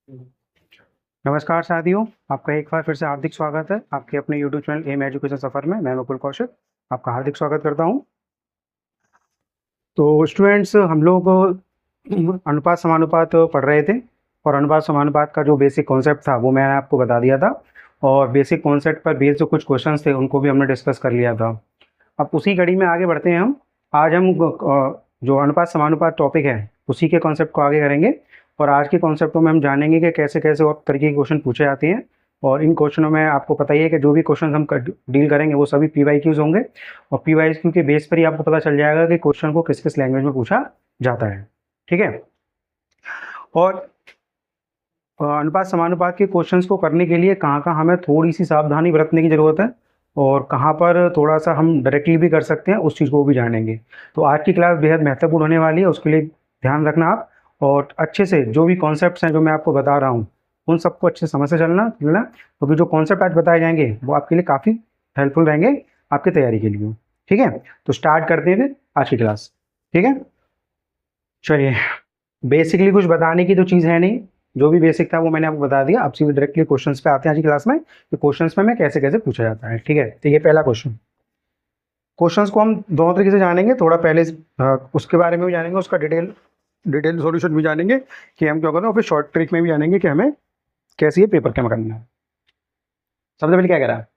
नमस्कार साथियों, आपका एक बार फिर से हार्दिक स्वागत है आपके अपने यूट्यूब चैनल एम एजुकेशन सफ़र में। मैं मुकुल कौशिक आपका हार्दिक स्वागत करता हूं। तो स्टूडेंट्स, हम लोग अनुपात समानुपात पढ़ रहे थे और अनुपात समानुपात का जो बेसिक कॉन्सेप्ट था वो मैंने आपको बता दिया था और बेसिक कॉन्सेप्ट पर बेस्ड जो कुछ क्वेश्चंस थे उनको भी हमने डिस्कस कर लिया था। अब उसी कड़ी में आगे बढ़ते हैं हम। आज हम जो अनुपात समानुपात टॉपिक है उसी के कॉन्सेप्ट को आगे करेंगे और आज के कॉन्सेप्टों में हम जानेंगे कि कैसे कैसे और तरीके के क्वेश्चन पूछे जाते हैं। और इन क्वेश्चनों में आपको पता ही है कि जो भी क्वेश्चन हम डील करेंगे वो सभी PYQs होंगे और PYQ के बेस पर ही आपको पता चल जाएगा कि क्वेश्चन को किस किस लैंग्वेज में पूछा जाता है। ठीक है। और अनुपात समानुपात के क्वेश्चंस को करने के लिए कहाँ कहाँ हमें थोड़ी सी सावधानी बरतने की ज़रूरत है और कहाँ पर थोड़ा सा हम डायरेक्टली भी कर सकते हैं, उस चीज़ को भी जानेंगे। तो आज की क्लास बेहद महत्वपूर्ण होने वाली है, उसके लिए ध्यान रखना आप और अच्छे से जो भी कॉन्सेप्ट्स हैं जो मैं आपको बता रहा हूँ उन सबको अच्छे समझ से चलना क्योंकि जो कॉन्सेप्ट आज बताए जाएंगे वो आपके लिए काफ़ी हेल्पफुल रहेंगे आपकी तैयारी के लिए। ठीक है, तो स्टार्ट करते हैं फिर आज की क्लास। ठीक है, चलिए। बेसिकली कुछ बताने की तो चीज़ है नहीं, जो भी बेसिक था वो मैंने आपको बता दिया। अब सीधे डायरेक्टली क्वेश्चंस पे आते हैं आज की क्लास में कि क्वेश्चंस में कैसे कैसे पूछा जाता है। ठीक है, तो ये पहला क्वेश्चन। क्वेश्चंस को हम दोनों तरीके से जानेंगे, थोड़ा पहले उसके बारे में भी जानेंगे, उसका डिटेल सॉल्यूशन भी जानेंगे कि हम क्या करते हैं और फिर शॉर्ट ट्रिक में भी जानेंगे कि हमें कैसे ये पेपर क्या करना है। सबसे पहले क्या कह रहा है,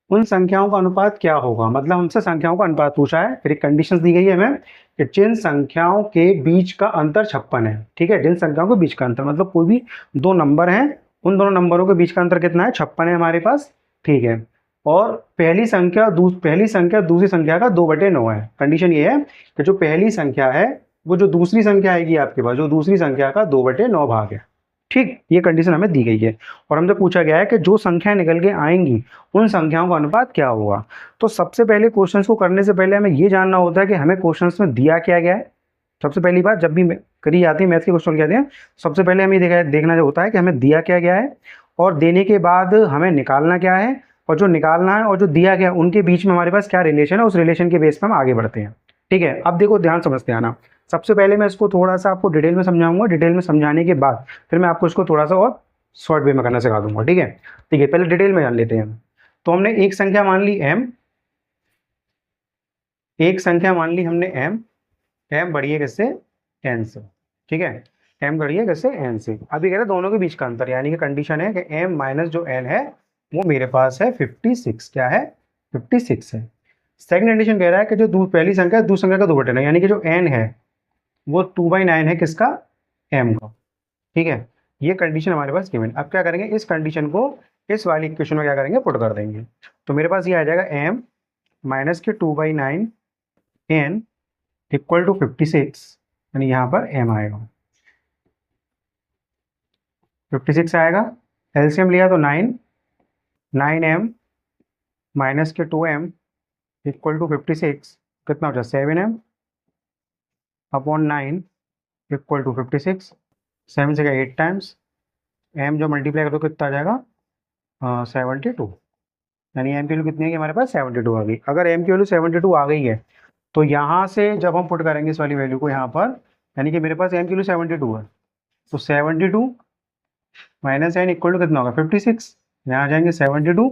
उन संख्याओं का अनुपात क्या होगा। मतलब हमसे संख्याओं का अनुपात पूछा है, फिर एक कंडीशन दी गई है हमें कि जिन संख्याओं के बीच का अंतर 56 है। ठीक है, जिन संख्याओं के बीच का अंतर मतलब कोई भी दो नंबर हैं, उन दोनों नंबरों के बीच का अंतर कितना है, 56 है हमारे पास। ठीक है, और पहली संख्या दूसरी संख्या का 2/9 है। कंडीशन ये है कि जो पहली संख्या है वो जो दूसरी संख्या आएगी आपके पास, जो दूसरी संख्या का 2/9 भाग है। ठीक, ये कंडीशन हमें दी गई है और हमसे पूछा गया है कि जो संख्या निकल के आएंगी उन संख्याओं का अनुपात क्या होगा। तो सबसे पहले क्वेश्चंस को करने से पहले हमें ये जानना होता है कि हमें क्वेश्चंस में दिया क्या गया है। सबसे पहली बात, जब भी करी जाती है मैथ के क्वेश्चन कहते हैं, सबसे पहले हमें देखना होता है कि हमें दिया क्या गया है और देने के बाद हमें निकालना क्या है, और जो निकालना है और जो दिया गया उनके बीच में हमारे पास क्या रिलेशन है, उस रिलेशन के बेस पर हम आगे बढ़ते हैं। ठीक है, अब देखो ध्यान समझते आना। सबसे पहले मैं इसको थोड़ा सा आपको डिटेल में समझाऊंगा, डिटेल में समझाने के बाद फिर मैं आपको इसको थोड़ा सा और शॉर्ट वे में करना सिखा दूंगा। ठीक है, ठीक है, पहले डिटेल में जान लेते हैं। तो हमने एक संख्या मान ली m, एक संख्या मान ली हमने m बढ़ी है किससे, n से। ठीक है, m बढ़ी है किससे, n से। अभी कह रहे दोनों के बीच का अंतर, यानी कि कंडीशन है कि m माइनस जो n है वो मेरे पास है 56। क्या है, 56 है। सेकंड कंडीशन कह रहा है कि जो पहली संख्या है दूसरी संख्या का 2/9, यानी कि जो n है वो 2/9 है किसका, m का। ठीक है, ये कंडीशन हमारे पास गिवन। अब क्या करेंगे, इस कंडीशन को इस वाली इक्वेशन में क्या करेंगे, पुट कर देंगे। तो मेरे पास ये आ जाएगा m माइनस के 2/9 n इक्वल टू 56, यानी यहाँ पर m आएगा 56 आएगा। एलसीएम लिया तो 9m माइनस के 2m इक्वल टू 56, कितना हो जाए 7m अपॉन 9 इक्वल टू 56। 7 से क्या 8 टाइम्स, m जो मल्टीप्लाई करो कितना आ जाएगा 72, यानी m की वैल्यू कितनी है कि हमारे पास 72 आ गई। अगर m की वैल्यू 72 आ गई है तो यहाँ से जब हम पुट करेंगे इस वाली वैल्यू को यहाँ पर, यानी कि मेरे पास m की वैल्यू 72 है, तो 72 माइनस n इक्वल टू कितना होगा 56। यहाँ आ जाएंगे 72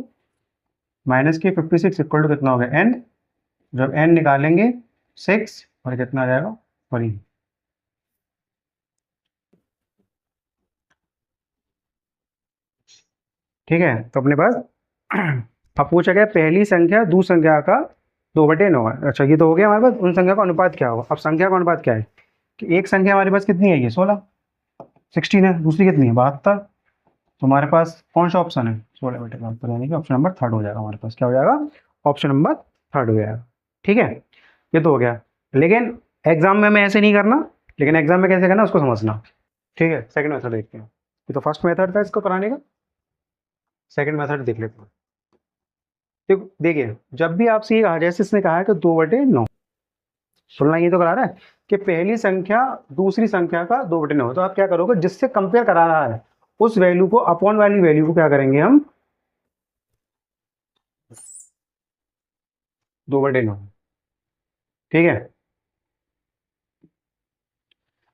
माइनस के 56 इक्वल टू कितना होगा n, जब n निकालेंगे 6 और कितना आ जाएगा 3। ठीक है, तो अपने पास अब पूछा गया पहली संख्या दूसरी संख्या का 2/9 है। अच्छा, ये तो हो गया हमारे पास उन संख्या का अनुपात क्या होगा। अब संख्या का अनुपात क्या है कि एक संख्या हमारे पास कितनी है, ये 16 है, दूसरी कितनी है 72। तो हमारे पास कौन सा ऑप्शन है, 16/72, यानी कि ऑप्शन नंबर थर्ड हो जाएगा हमारे पास। क्या हो जाएगा, ऑप्शन नंबर थर्ड हो जाएगा। ठीक है, ये तो हो गया। लेकिन एग्जाम में हमें ऐसे नहीं करना, लेकिन एग्जाम में कैसे करना उसको समझना। ठीक है, सेकंड मेथड देखते हैं। ये तो फर्स्ट मेथड था इसको कराने का, सेकंड मेथड देख लेते हैं। देखो देखिए, जब भी आपसे ये कहा, जैसे इसने कहा है कि 2/9, सुनना ये तो करा रहा है कि पहली संख्या दूसरी संख्या का 2/9, तो आप क्या करोगे, जिससे कंपेयर करा रहा है उस वैल्यू को अपॉन वाली वैल्यू को क्या करेंगे हम 2/9। ठीक है,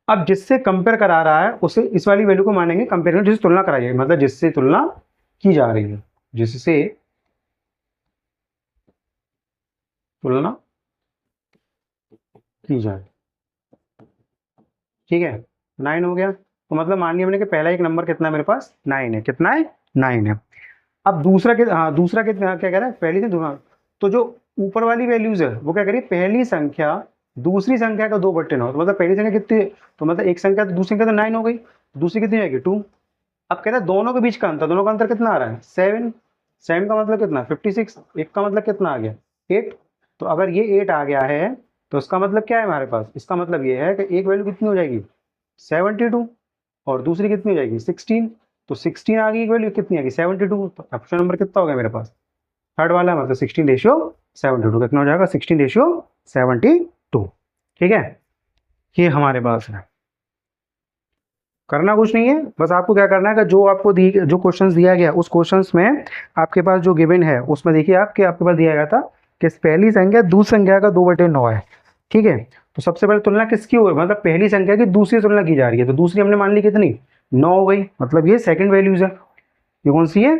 अब जिससे कंपेयर करा रहा है उसे इस वाली वैल्यू को मानेंगे कंपेयर, जिससे तुलना कराई है, मतलब जिससे तुलना की जा रही है, जिससे तुलना की जाए। ठीक है, 9 हो गया। तो मतलब मान लिया मैंने कि पहला एक नंबर कितना है मेरे पास, 9 है। कितना है, 9 है। अब दूसरा के, हाँ दूसरा कितना, क्या कह रहा है, पहली से दूसरा। तो जो ऊपर वाली वैल्यूज है वो क्या करिए, पहली संख्या दूसरी संख्या का 2/9, तो मतलब पहली संख्या कितनी है, तो मतलब एक संख्या तो दूसरी संख्या तो 9 हो गई, दूसरी कितनी आएगी 2। अब कह रहा है दोनों के बीच का अंतर, दोनों का अंतर कितना आ रहा है 7, 7 का मतलब कितना 56, एक का मतलब कितना आ गया 8। तो अगर ये 8 आ गया है तो इसका मतलब क्या है हमारे पास, इसका मतलब ये है कि एक वैल्यू कितनी हो जाएगी 72 और दूसरी कितनी हो जाएगी 16। तो 16 आ गई, एक वैल्यू कितनी आ गई 72। तो ऑप्शन नंबर कितना हो गया मेरे पास, थर्ड वाला, मतलब 16:72 कितना हो जाएगा 16:72। ठीक है, ये हमारे पास है। करना कुछ नहीं है, बस आपको क्या करना है कि जो आपको जो क्वेश्चंस दिया गया उस क्वेश्चंस में आपके पास जो गिवन है उसमें देखिए आपके पास दिया गया था कि पहली संख्या दूसरी संख्या का 2/9 है। ठीक है, तो सबसे पहले तुलना किसकी हो, मतलब पहली संख्या की दूसरी तुलना की जा रही है, तो दूसरी हमने मान ली कितनी 9 हो गई, मतलब ये सेकंड वैल्यूज है। ये कौन सी है,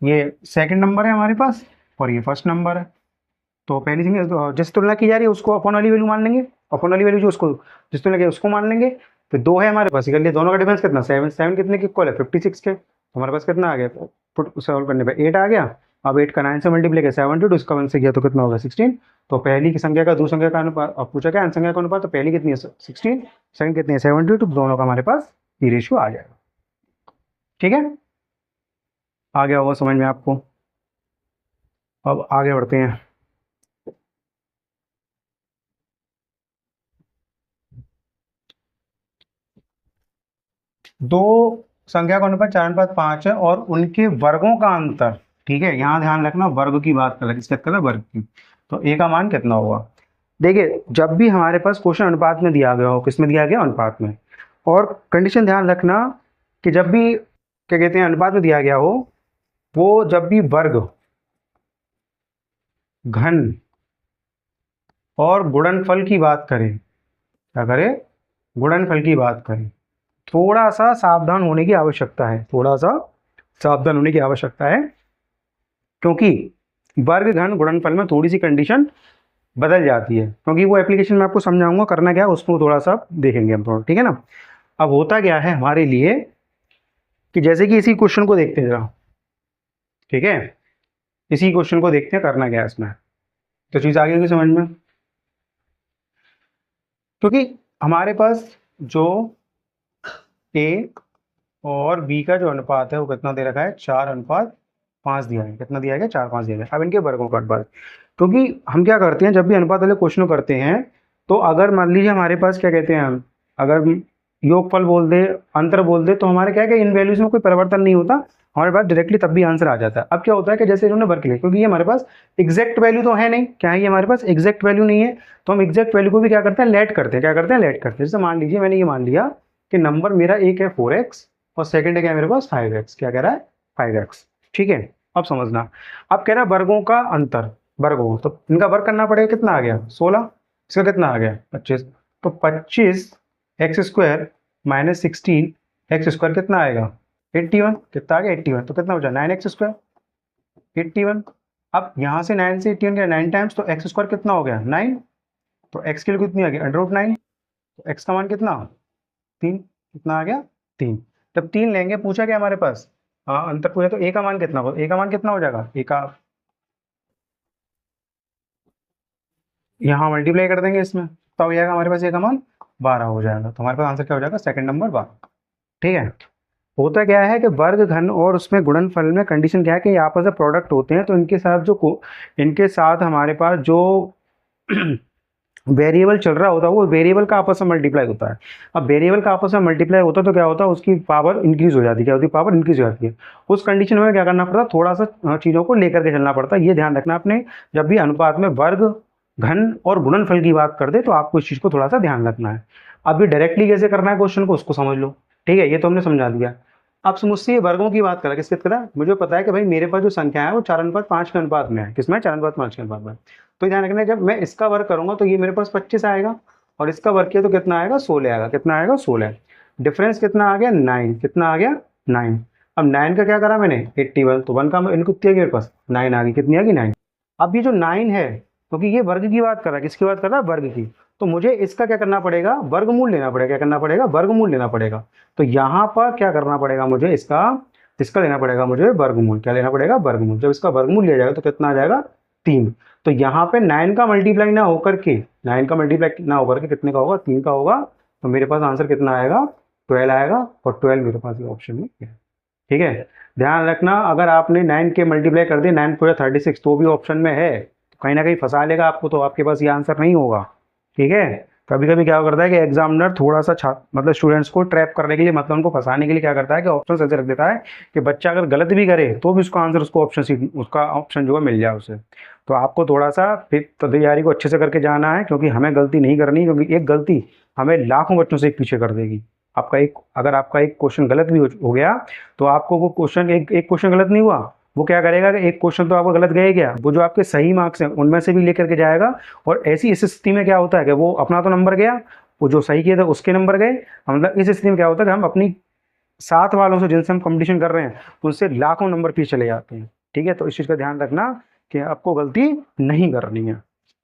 ये सेकंड नंबर है हमारे पास और ये फर्स्ट नंबर है। तो पहली संख्या तो जिस तुलना की जा रही है उसको अपन वाली वैल्यू मान लेंगे, अपन वाली वैल्यू जो उसको जिस तुलना की है उसको मान लेंगे। फिर 2 है हमारे पास, कर लिए दोनों का डिफरेंस कितना 7, 7 कितने के इक्वल है 56 के। तो हमारे पास कितना आ गया, पुट सॉल्व करने पे 8 आ गया। अब 8 का 9 से मल्टीप्लाई किया 72, इसका 1 से किया तो कितना होगा 16। तो पहली की संख्या का दूसरी संख्या का अनुपात, अब पूछा क्या संख्या का अनुपात, तो पहली कितनी है 16, सेकंड कितनी है 72, तो दोनों का हमारे पास ये रेशियो आ जाएगा। ठीक है, आ गया होगा समझ में आपको। अब आगे बढ़ते हैं। दो संख्या का अनुपात 4:5 है और उनके वर्गों का अंतर, ठीक है यहाँ ध्यान रखना, वर्ग की बात कर रहे हैं, किसकी बात कर रहे हैं, वर्ग की। तो ए का मान कितना होगा, देखिए जब भी हमारे पास क्वेश्चन अनुपात में दिया गया हो, किस में दिया गया अनुपात में, और कंडीशन ध्यान रखना कि जब भी क्या कहते हैं अनुपात में दिया गया हो, वो जब भी वर्ग, घन और गुणनफल की बात करें, क्या करें, गुणनफल की बात करें, थोड़ा सा सावधान होने की आवश्यकता है, थोड़ा सा सावधान होने की आवश्यकता है, क्योंकि वर्ग घन गुणनफल में थोड़ी सी कंडीशन बदल जाती है, क्योंकि वो एप्लीकेशन में आपको समझाऊंगा करना क्या है, उसको थोड़ा सा देखेंगे हम थोड़ा, ठीक है ना। अब होता क्या है हमारे लिए कि जैसे कि इसी क्वेश्चन को देखते हैं जरा, ठीक है, इसी क्वेश्चन को देखते हैं करना क्या है इसमें, तो चीज़ आगे की समझ में। क्योंकि हमारे पास जो ए और बी का जो अनुपात है वो कितना दे रखा है 4:5 दिया है, कितना दिया है 4:5 दिया है। अब इनके वर्गों का अनुपात, क्योंकि हम क्या करते हैं जब भी अनुपात वाले क्वेश्चन करते हैं, तो अगर मान लीजिए हमारे पास क्या कहते हैं हम, अगर योगफल बोल दे, अंतर बोल दे, तो हमारे क्या है कि इन वैल्यूज में कोई परिवर्तन नहीं होता, हमारे पास डायरेक्टली तब भी आंसर आ जाता है। अब क्या होता है कि जैसे इन्होंने वर्ग लिया, क्योंकि ये हमारे पास एग्जैक्ट वैल्यू तो है नहीं, क्या है ये हमारे पास एग्जैक्ट वैल्यू नहीं है, तो हम एग्जैक्ट वैल्यू को भी क्या करते हैं लेट करते हैं, क्या करते हैं लेट करते हैं। जैसे मान लीजिए मैंने ये मान लिया कि नंबर मेरा एक है 4x और सेकंड है क्या मेरे पास 5x, क्या कह रहा है 5x, ठीक है। अब समझना, अब कह रहा है वर्गों का अंतर, वर्गों, तो इनका वर्ग करना पड़ेगा, कितना आ गया 16, इसका कितना आ गया 25, तो 25x² माइनस 16x² कितना आएगा 81, कितना आ गया 81, तो कितना बचा 9x², 81। अब यहाँ से 9 से 81 गया 9 टाइम्स, तो x² कितना हो गया 9, तो x के लिए कितनी आ गई √9, तो x का मान कितना 3, कितना आ गया 3। जब 3 लेंगे पूछा क्या हमारे पास, हाँ अंतर पूछा, तो a का मान कितना होगा, a का मान कितना हो जाएगा, a का यहाँ मल्टीप्लाई कर देंगे इसमें, तो हो जाएगा हमारे पास a का मान 12 हो जाएगा, तो हमारे पास आंसर क्या हो जाएगा सेकंड नंबर 12। ठीक है, होता क्या है कि वर्ग घन और उसमें गुणनफल में कंडीशन क्या है कि आपस में प्रोडक्ट होते हैं, तो इनके साथ इनके साथ हमारे पास जो वेरिएबल चल रहा होता है वो वेरिएबल का आपस में मल्टीप्लाई होता है। अब वेरिएबल का आपस में मल्टीप्लाई होता है तो क्या होता है उसकी पावर इंक्रीज हो जाती है, क्या होती है पावर इंक्रीज हो जाती है। उस कंडीशन में क्या करना पड़ता है, थोड़ा सा चीज़ों को लेकर के चलना पड़ता है, ये ध्यान रखना आपने, जब भी अनुपात में वर्ग घन और गुणनफल की बात कर दे तो आपको इस चीज़ को थोड़ा सा ध्यान रखना है। अभी डायरेक्टली कैसे करना है क्वेश्चन को उसको समझ लो, ठीक है, ये तो हमने समझा दिया। अब मुझसे ये वर्गों की बात करा, किसकी बात करा, मुझे पता है कि भाई मेरे पास जो संख्या है वो 4:5 के अनुपात में है, किसमें 4:5 के अनुपात में। तो ध्यान रखना जब मैं इसका वर्ग करूंगा तो ये मेरे पास 25 आएगा, और इसका वर्ग किया तो कितना आएगा 16 आएगा। कितना आएगा 16। डिफरेंस कितना आ गया 9। कितना आ गया 9। अब 9 का क्या करा मैंने 81, तो 1 का इनको कितनी आ गई मेरे पास 9 आ गई। कितनी आ गई 9। अब ये जो 9 है क्योंकि ये वर्ग की बात कर रहा है, किसकी बात कर रहा है वर्ग की, तो मुझे इसका क्या करना पड़ेगा वर्गमूल लेना पड़ेगा। क्या करना पड़ेगा वर्गमूल लेना पड़ेगा। तो यहाँ पर क्या करना पड़ेगा मुझे इसका इसका लेना पड़ेगा मुझे वर्गमूल। क्या लेना पड़ेगा वर्गमूल। जब इसका वर्गमूल लिया जाएगा तो कितना आ जाएगा 3। तो यहाँ पे 9 का मल्टीप्लाई ना होकर के 9 का मल्टीप्लाई ना होकर के कितने का होगा 3 का होगा। तो मेरे पास आंसर कितना आएगा 12 आएगा। और 12 मेरे पास ये ऑप्शन में है। ठीक है, ध्यान रखना अगर आपने 9 के मल्टीप्लाई कर दिए 9 पूरा 36 तो भी ऑप्शन में है, तो कहीं ना कहीं फंसा लेगा आपको, तो आपके पास ये आंसर नहीं होगा। ठीक है, कभी कभी क्या करता है कि एग्जामिनर थोड़ा सा मतलब स्टूडेंट्स को ट्रैप करने के लिए, मतलब उनको फंसाने के लिए क्या करता है कि ऑप्शन ऐसे रख देता है कि बच्चा अगर गलत भी करे तो भी उसका आंसर उसको उसका ऑप्शन जो है मिल जाए उसे। तो आपको थोड़ा सा फिर तैयारी को अच्छे से करके जाना है, क्योंकि हमें गलती नहीं करनी, क्योंकि एक गलती हमें लाखों बच्चों से एक पीछे कर देगी। अगर आपका एक क्वेश्चन गलत भी हो गया तो आपको वो क्वेश्चन एक क्वेश्चन गलत नहीं हुआ, वो क्या करेगा कि एक क्वेश्चन तो आपको गलत गया ही गया, वो जो आपके सही मार्क्स हैं उनमें से भी लेकर के जाएगा। और ऐसी इस स्थिति में क्या होता है कि वो अपना तो नंबर गया, वो जो सही किया था उसके नंबर गए। मतलब इस स्थिति में क्या होता है कि हम अपनी साथ वालों से जिनसे हम कंपटीशन कर रहे हैं उनसे लाखों नंबर पीछे चले जाते हैं। ठीक है, तो इस चीज़ का ध्यान रखना कि आपको गलती नहीं करनी है।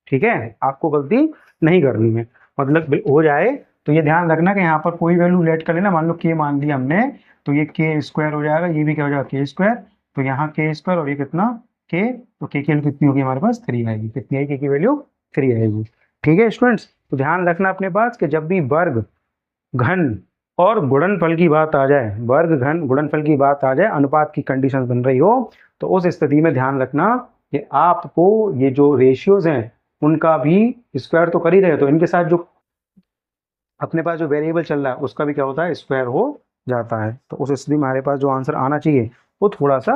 ठीक है, आपको गलती नहीं करनी है। मतलब हो जाए तो ये ध्यान रखना कि यहाँ पर कोई वैल्यू लेट कर लेना, मान लो के मान लिया हमने, तो ये के स्क्वायर हो जाएगा, ये भी क्या हो जाएगा के स्क्वायर। तो यहाँ के स्क्वायर और ये कितना के, तो के की वैल्यू कितनी होगी हमारे पास 3 आएगी। कितनी आएगी के की वैल्यू 3 आएगी। ठीक है स्टूडेंट्स, तो ध्यान रखना अपने पास कि जब भी वर्ग घन और गुणनफल की बात आ जाए, वर्ग घन गुणनफल की बात आ जाए, अनुपात की कंडीशन बन रही हो, तो उस स्थिति में ध्यान रखना कि आपको ये जो रेशियोज हैं उनका भी स्क्वायर तो कर ही रहे, तो इनके साथ जो अपने पास जो वेरिएबल चल रहा है उसका भी क्या होता है स्क्वायर हो जाता है। तो उस स्थिति में हमारे पास जो आंसर आना चाहिए वो थोड़ा सा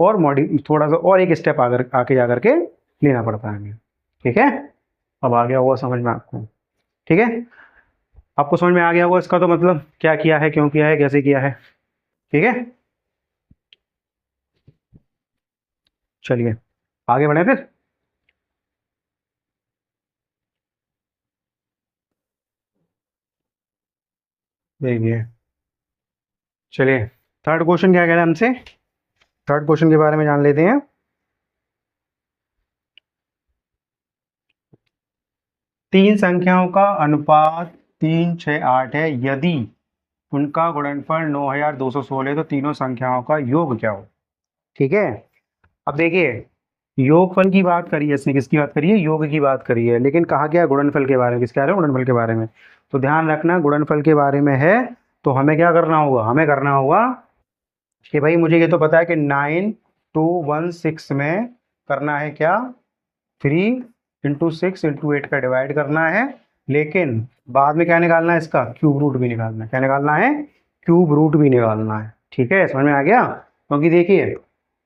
और एक स्टेप आके जा करके लेना पड़ता है हमें। ठीक है, अब आ गया होगा समझ में आपको। ठीक है, आपको समझ में आ गया होगा इसका तो मतलब क्या किया है, क्यों किया है, कैसे किया है। ठीक है, चलिए आगे बढ़े फिर। देखिए, चलिए थर्ड क्वेश्चन क्या कह रहा है हमसे, थर्ड क्वेश्चन के बारे में जान लेते हैं। 3 संख्याओं का अनुपात 3, 6, 8 है, यदि उनका गुणनफल 9216 है तो तीनों संख्याओं का योग क्या हो। ठीक है, अब देखिए योगफल की बात करी है इसने, किसकी बात करी है योग की बात करी है, लेकिन कहा गया गुणनफल के बारे में, किसके बारे में गुणनफल के बारे में। तो ध्यान रखना गुणनफल के बारे में है, तो हमें क्या करना होगा, हमें करना होगा कि भाई मुझे ये तो पता है कि 9216 में करना है क्या 3 इंटू 6 इंटू 8 का डिवाइड करना है, लेकिन बाद में क्या निकालना है इसका क्यूब रूट भी निकालना है। क्या निकालना है क्यूब रूट भी निकालना है। ठीक है, समझ में आ गया। क्योंकि देखिए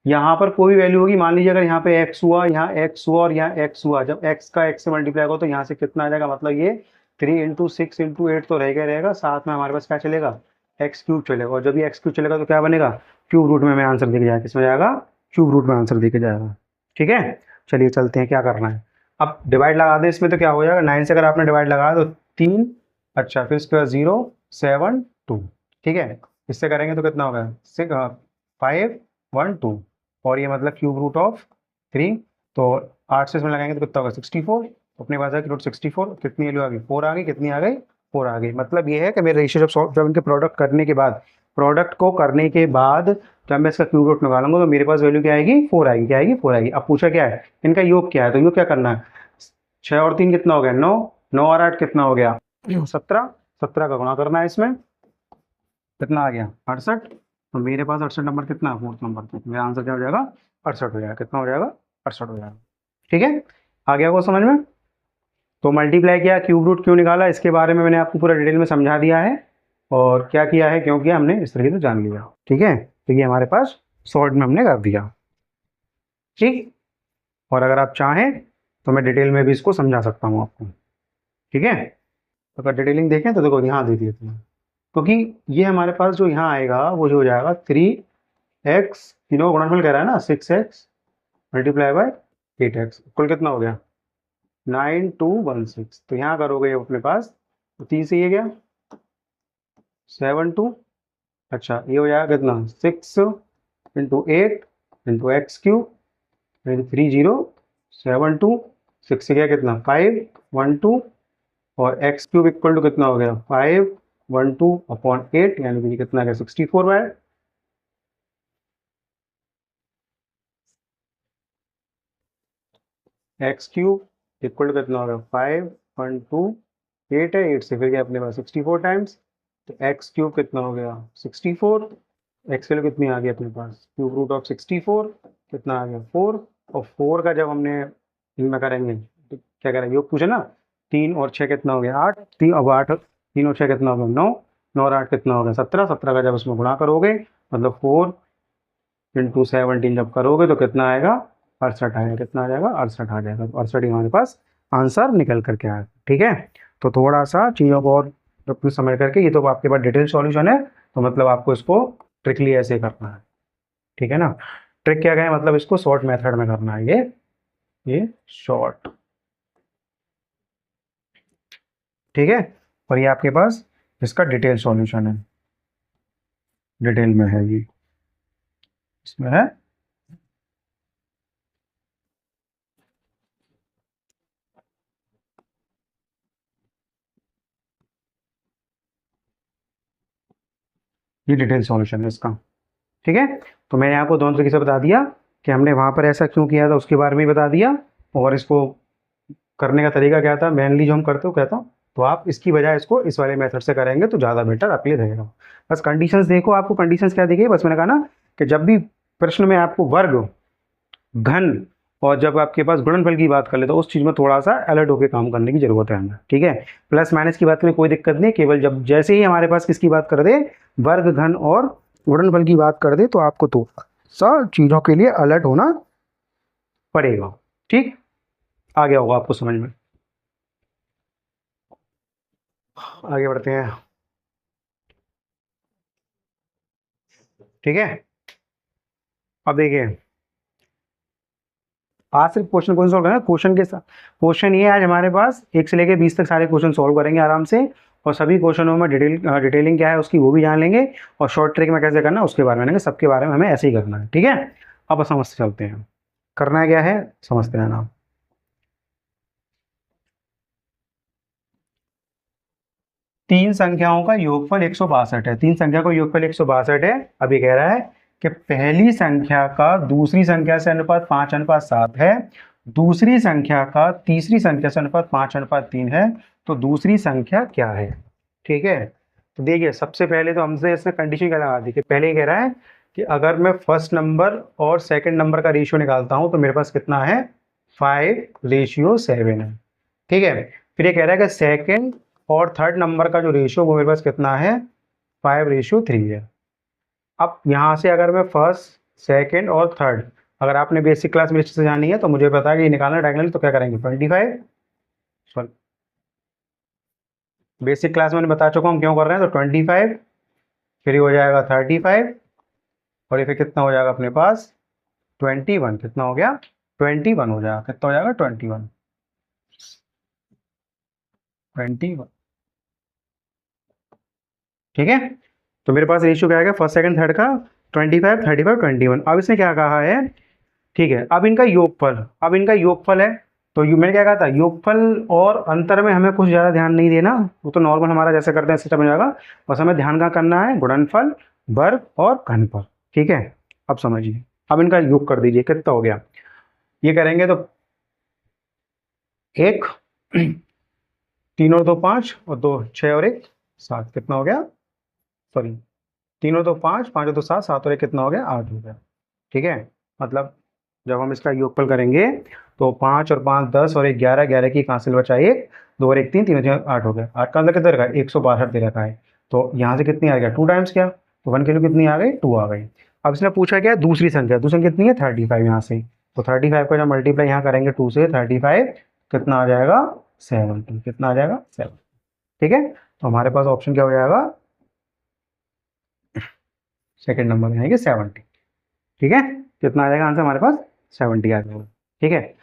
यहाँ पर कोई वैल्यू होगी, मान लीजिए अगर यहाँ पे x हुआ, यहाँ x हुआ और यहाँ x हुआ, जब x का x से मल्टीप्लाई हो तो यहाँ से कितना आ जाएगा, मतलब ये 3 इंटू 6 इंटू 8 तो रहेगा रहेगा, साथ में हमारे पास क्या चलेगा एक्स क्यूब चलेगा, और जब ये एक्स क्यूब चलेगा तो क्या बनेगा क्यूब रूट में हमें आंसर दिख जाएगा, किसमें जाएगा क्यूब रूट में आंसर दिख जाएगा। ठीक है, चलिए चलते हैं क्या करना है। अब डिवाइड लगा दें इसमें तो क्या हो जाएगा 9 से अगर आपने डिवाइड लगाया तो 3, अच्छा फिर इसके बाद 0 7 2। ठीक है, इससे करेंगे तो कितना होगा 5 1 2, और ये मतलब क्यूब रूट ऑफ 3, तो 8 से इसमें लगाएंगे तो कितना होगा 64। तो अपने पास है कि रूट 64, कितनी वैल्यू आ गई 4 आ गई, कितनी आ गई 4 आ गई। मतलब ये है कि मेरे रेशियो जब इनके प्रोडक्ट करने के बाद, प्रोडक्ट को करने के बाद जब मैं इसका क्यूब रूट निकालूंगा तो मेरे पास वैल्यू क्या आएगी 4 आएगी। क्या आएगी 4 आएगी। अब पूछा क्या है इनका योग क्या है, तो योग क्या करना है 6 और 3 कितना हो गया 9, 9 और 8 कितना हो गया 17, 17 का गुणा करना है इसमें, कितना आ गया 68। तो मेरे पास 68 नंबर कितना है फोर्थ नंबर पे, मेरा आंसर क्या हो जाएगा 68 हो जाएगा। कितना हो जाएगा 68 हो जाएगा। ठीक है, आ गया वो समझ में। तो मल्टीप्लाई किया, क्यूब रूट क्यों निकाला, इसके बारे में मैंने आपको पूरा डिटेल में समझा दिया है, और क्या किया है क्यों किया हमने इस तरीके से जान लिया। ठीक है, तो ये हमारे पास शॉर्ट में हमने कर दिया। ठीक, और अगर आप चाहें तो मैं डिटेल में भी इसको समझा सकता हूँ आपको। ठीक है, तो अगर डिटेलिंग देखें तो देखो यहाँ दे दिए थे, क्योंकि ये हमारे पास जो यहाँ आएगा वो जो हो जाएगा 3x, तीनों गुणनफल कह रहा है ना 6x मल्टीप्लाई बाय 8x, कुल कितना हो गया 9216। तो यहाँ करोगे अपने पास, तो 3 से ये गया 7 2, अच्छा ये हो जाएगा कितना 6 × 8 × x³ 30 7 2 6 से गया कितना 5 1 2, और x³ इक्वल टू कितना हो गया 5 1 2/8, यानी कि कितना गया 64 बाय x³ इक्वल टू कितना होगा 5 1 2 8 है, 8 से फिर गया अपने पास 64 टाइम्स, तो x³ कितना हो गया 64, x वैल्यू कितनी आ गई अपने पास क्यूब रूट ऑफ 64 कितना आ गया 4, और 4 का जब हमने इनमें करेंगे तो क्या करेंगे योग पूछे ना, 3 और 6 कितना हो गया 8, 3 अब 8 3 और 6 कितना हो गया 9, 9 और 8 कितना हो गया 17, 17 का जब उसमें गुणा करोगे मतलब 4 × 17 जब करोगे तो कितना आएगा 68 आएगा, कितना आ जाएगा 68 आ जाएगा, तो 68 हमारे पास आंसर निकल करके आएगा। ठीक है, तो थोड़ा सा चीज़ों को और अपनी समझ करके, ये तो आपके पास डिटेल सॉल्यूशन है, तो मतलब आपको इसको ट्रिकली ऐसे करना है। ठीक है ना, ट्रिक क्या है मतलब इसको शॉर्ट मेथड में करना है, ये शॉर्ट। ठीक है, और ये आपके पास इसका डिटेल सॉल्यूशन है, डिटेल में है ये, इसमें है। ये डिटेल सॉल्यूशन है इसका। ठीक है, तो मैंने आपको दोनों तरीके से बता दिया कि हमने वहाँ पर ऐसा क्यों किया था, उसके बारे में बता दिया, और इसको करने का तरीका क्या था, मेनली जो हम करते हो कहता हूँ, तो आप इसकी बजाय इसको इस वाले मेथड से करेंगे तो ज़्यादा बेटर आपके लिए रहेगा। बस कंडीशंस देखो, आपको कंडीशंस क्या दिखे, बस मैंने कहा ना कि जब भी प्रश्न में आपको वर्ग, घन और जब आपके पास गुणनफल की बात कर ले तो उस चीज़ में थोड़ा सा अलर्ट होकर काम करने की जरूरत है हमें। ठीक है, प्लस माइनस की बात में कोई दिक्कत नहीं, केवल जब जैसे ही हमारे पास किसकी बात कर दे, वर्ग घन और गुणनफल की बात कर दे, तो आपको तो सब चीज़ों के लिए अलर्ट होना पड़ेगा। ठीक, आ गया होगा आपको समझ में। आगे बढ़ते हैं। ठीक है, अब देखिए आज सिर्फ क्वेश्चन कौन सॉल्व करना है, क्वेश्चन के साथ क्वेश्चन ये आज हमारे पास 1 से लेकर 20 तक सारे क्वेश्चन सॉल्व करेंगे आराम से, और सभी क्वेश्चनों में डिटेलिंग क्या है उसकी वो भी जान लेंगे, और शॉर्ट ट्रिक में कैसे करना है उसके बारे में, सबके बारे में हमें ऐसे ही करना है। ठीक है, अब समझते चलते हैं, करना क्या है समझते हैं ना। तीन संख्याओं का योगफल 162 है, तीन संख्या का योगफल 162 है। अभी कह रहा है कि पहली संख्या का दूसरी संख्या से अनुपात 5:7 है, दूसरी संख्या का तीसरी संख्या से अनुपात 5:3 है, तो दूसरी संख्या क्या है। ठीक है, तो देखिए सबसे पहले तो हमसे इसने कंडीशन क्या लगा दी कि पहले ही कह रहा है कि अगर मैं फर्स्ट नंबर और सेकंड नंबर का रेशियो निकालता हूं तो मेरे पास कितना है 5:7 है। ठीक है, फिर ये कह रहा है कि सेकंड और थर्ड नंबर का जो रेशियो वो मेरे पास कितना है 5:3 है। अब यहाँ से अगर मैं फर्स्ट सेकंड और थर्ड, अगर आपने बेसिक क्लास में से जानी है तो मुझे पता है कि निकालना डायगोनल, तो क्या करेंगे 25, सॉरी बेसिक क्लास में बता चुका हूँ क्यों कर रहे हैं, तो 25 फिर हो जाएगा 35, और ये फिर कितना हो जाएगा अपने पास 21, कितना हो गया 21 हो जाएगा, कितना हो जाएगा 21 21। ठीक है, तो मेरे पास रेशियो क्या आएगा फर्स्ट सेकंड थर्ड का 25 35 21। अब इसने क्या कहा है, ठीक है, अब इनका योगफल, अब इनका योगफल है, तो मैंने क्या कहा था योगफल और अंतर में हमें कुछ ज़्यादा ध्यान नहीं देना, वो तो नॉर्मल हमारा जैसे करते हैं सिस्टम हो जाएगा, बस हमें ध्यान का करना है गुणनफल वर्ग और घनफल। ठीक है, अब समझिए, अब इनका योग कर दीजिए कितना हो गया, ये करेंगे तो 1 3 और 2 5 और 2 6 और 1 7, कितना हो गया, सॉरी 3 और 2 5 5 और 2 7 7 और 1 कितना हो गया 8 हो गया। ठीक है, मतलब जब हम इसका योगफल करेंगे तो 5 और 5 10 और 1 11, 11 की हासिल बचा 1, 2 और 1 3, 3 और 6 8 हो गया, 8 का मतलब कितना रखा है 162 दे रखा है, तो यहाँ से कितनी आ गया 2 टाइम्स क्या, तो 1 की वैल्यू कितनी आ गई 2 आ गई। अब इसने पूछा क्या दूसरी संख्या, दूसरी संख्या कितनी है 35 यहाँ से, तो 35 का जब मल्टीप्लाई यहाँ करेंगे 2 से 35 कितना आ जाएगा 70, कितना आ जाएगा 7। ठीक है, तो हमारे पास ऑप्शन क्या हो जाएगा सेकंड नंबर में आएंगे 70। ठीक है, कितना आ जाएगा आंसर हमारे पास 70 आ जाएगा। ठीक है,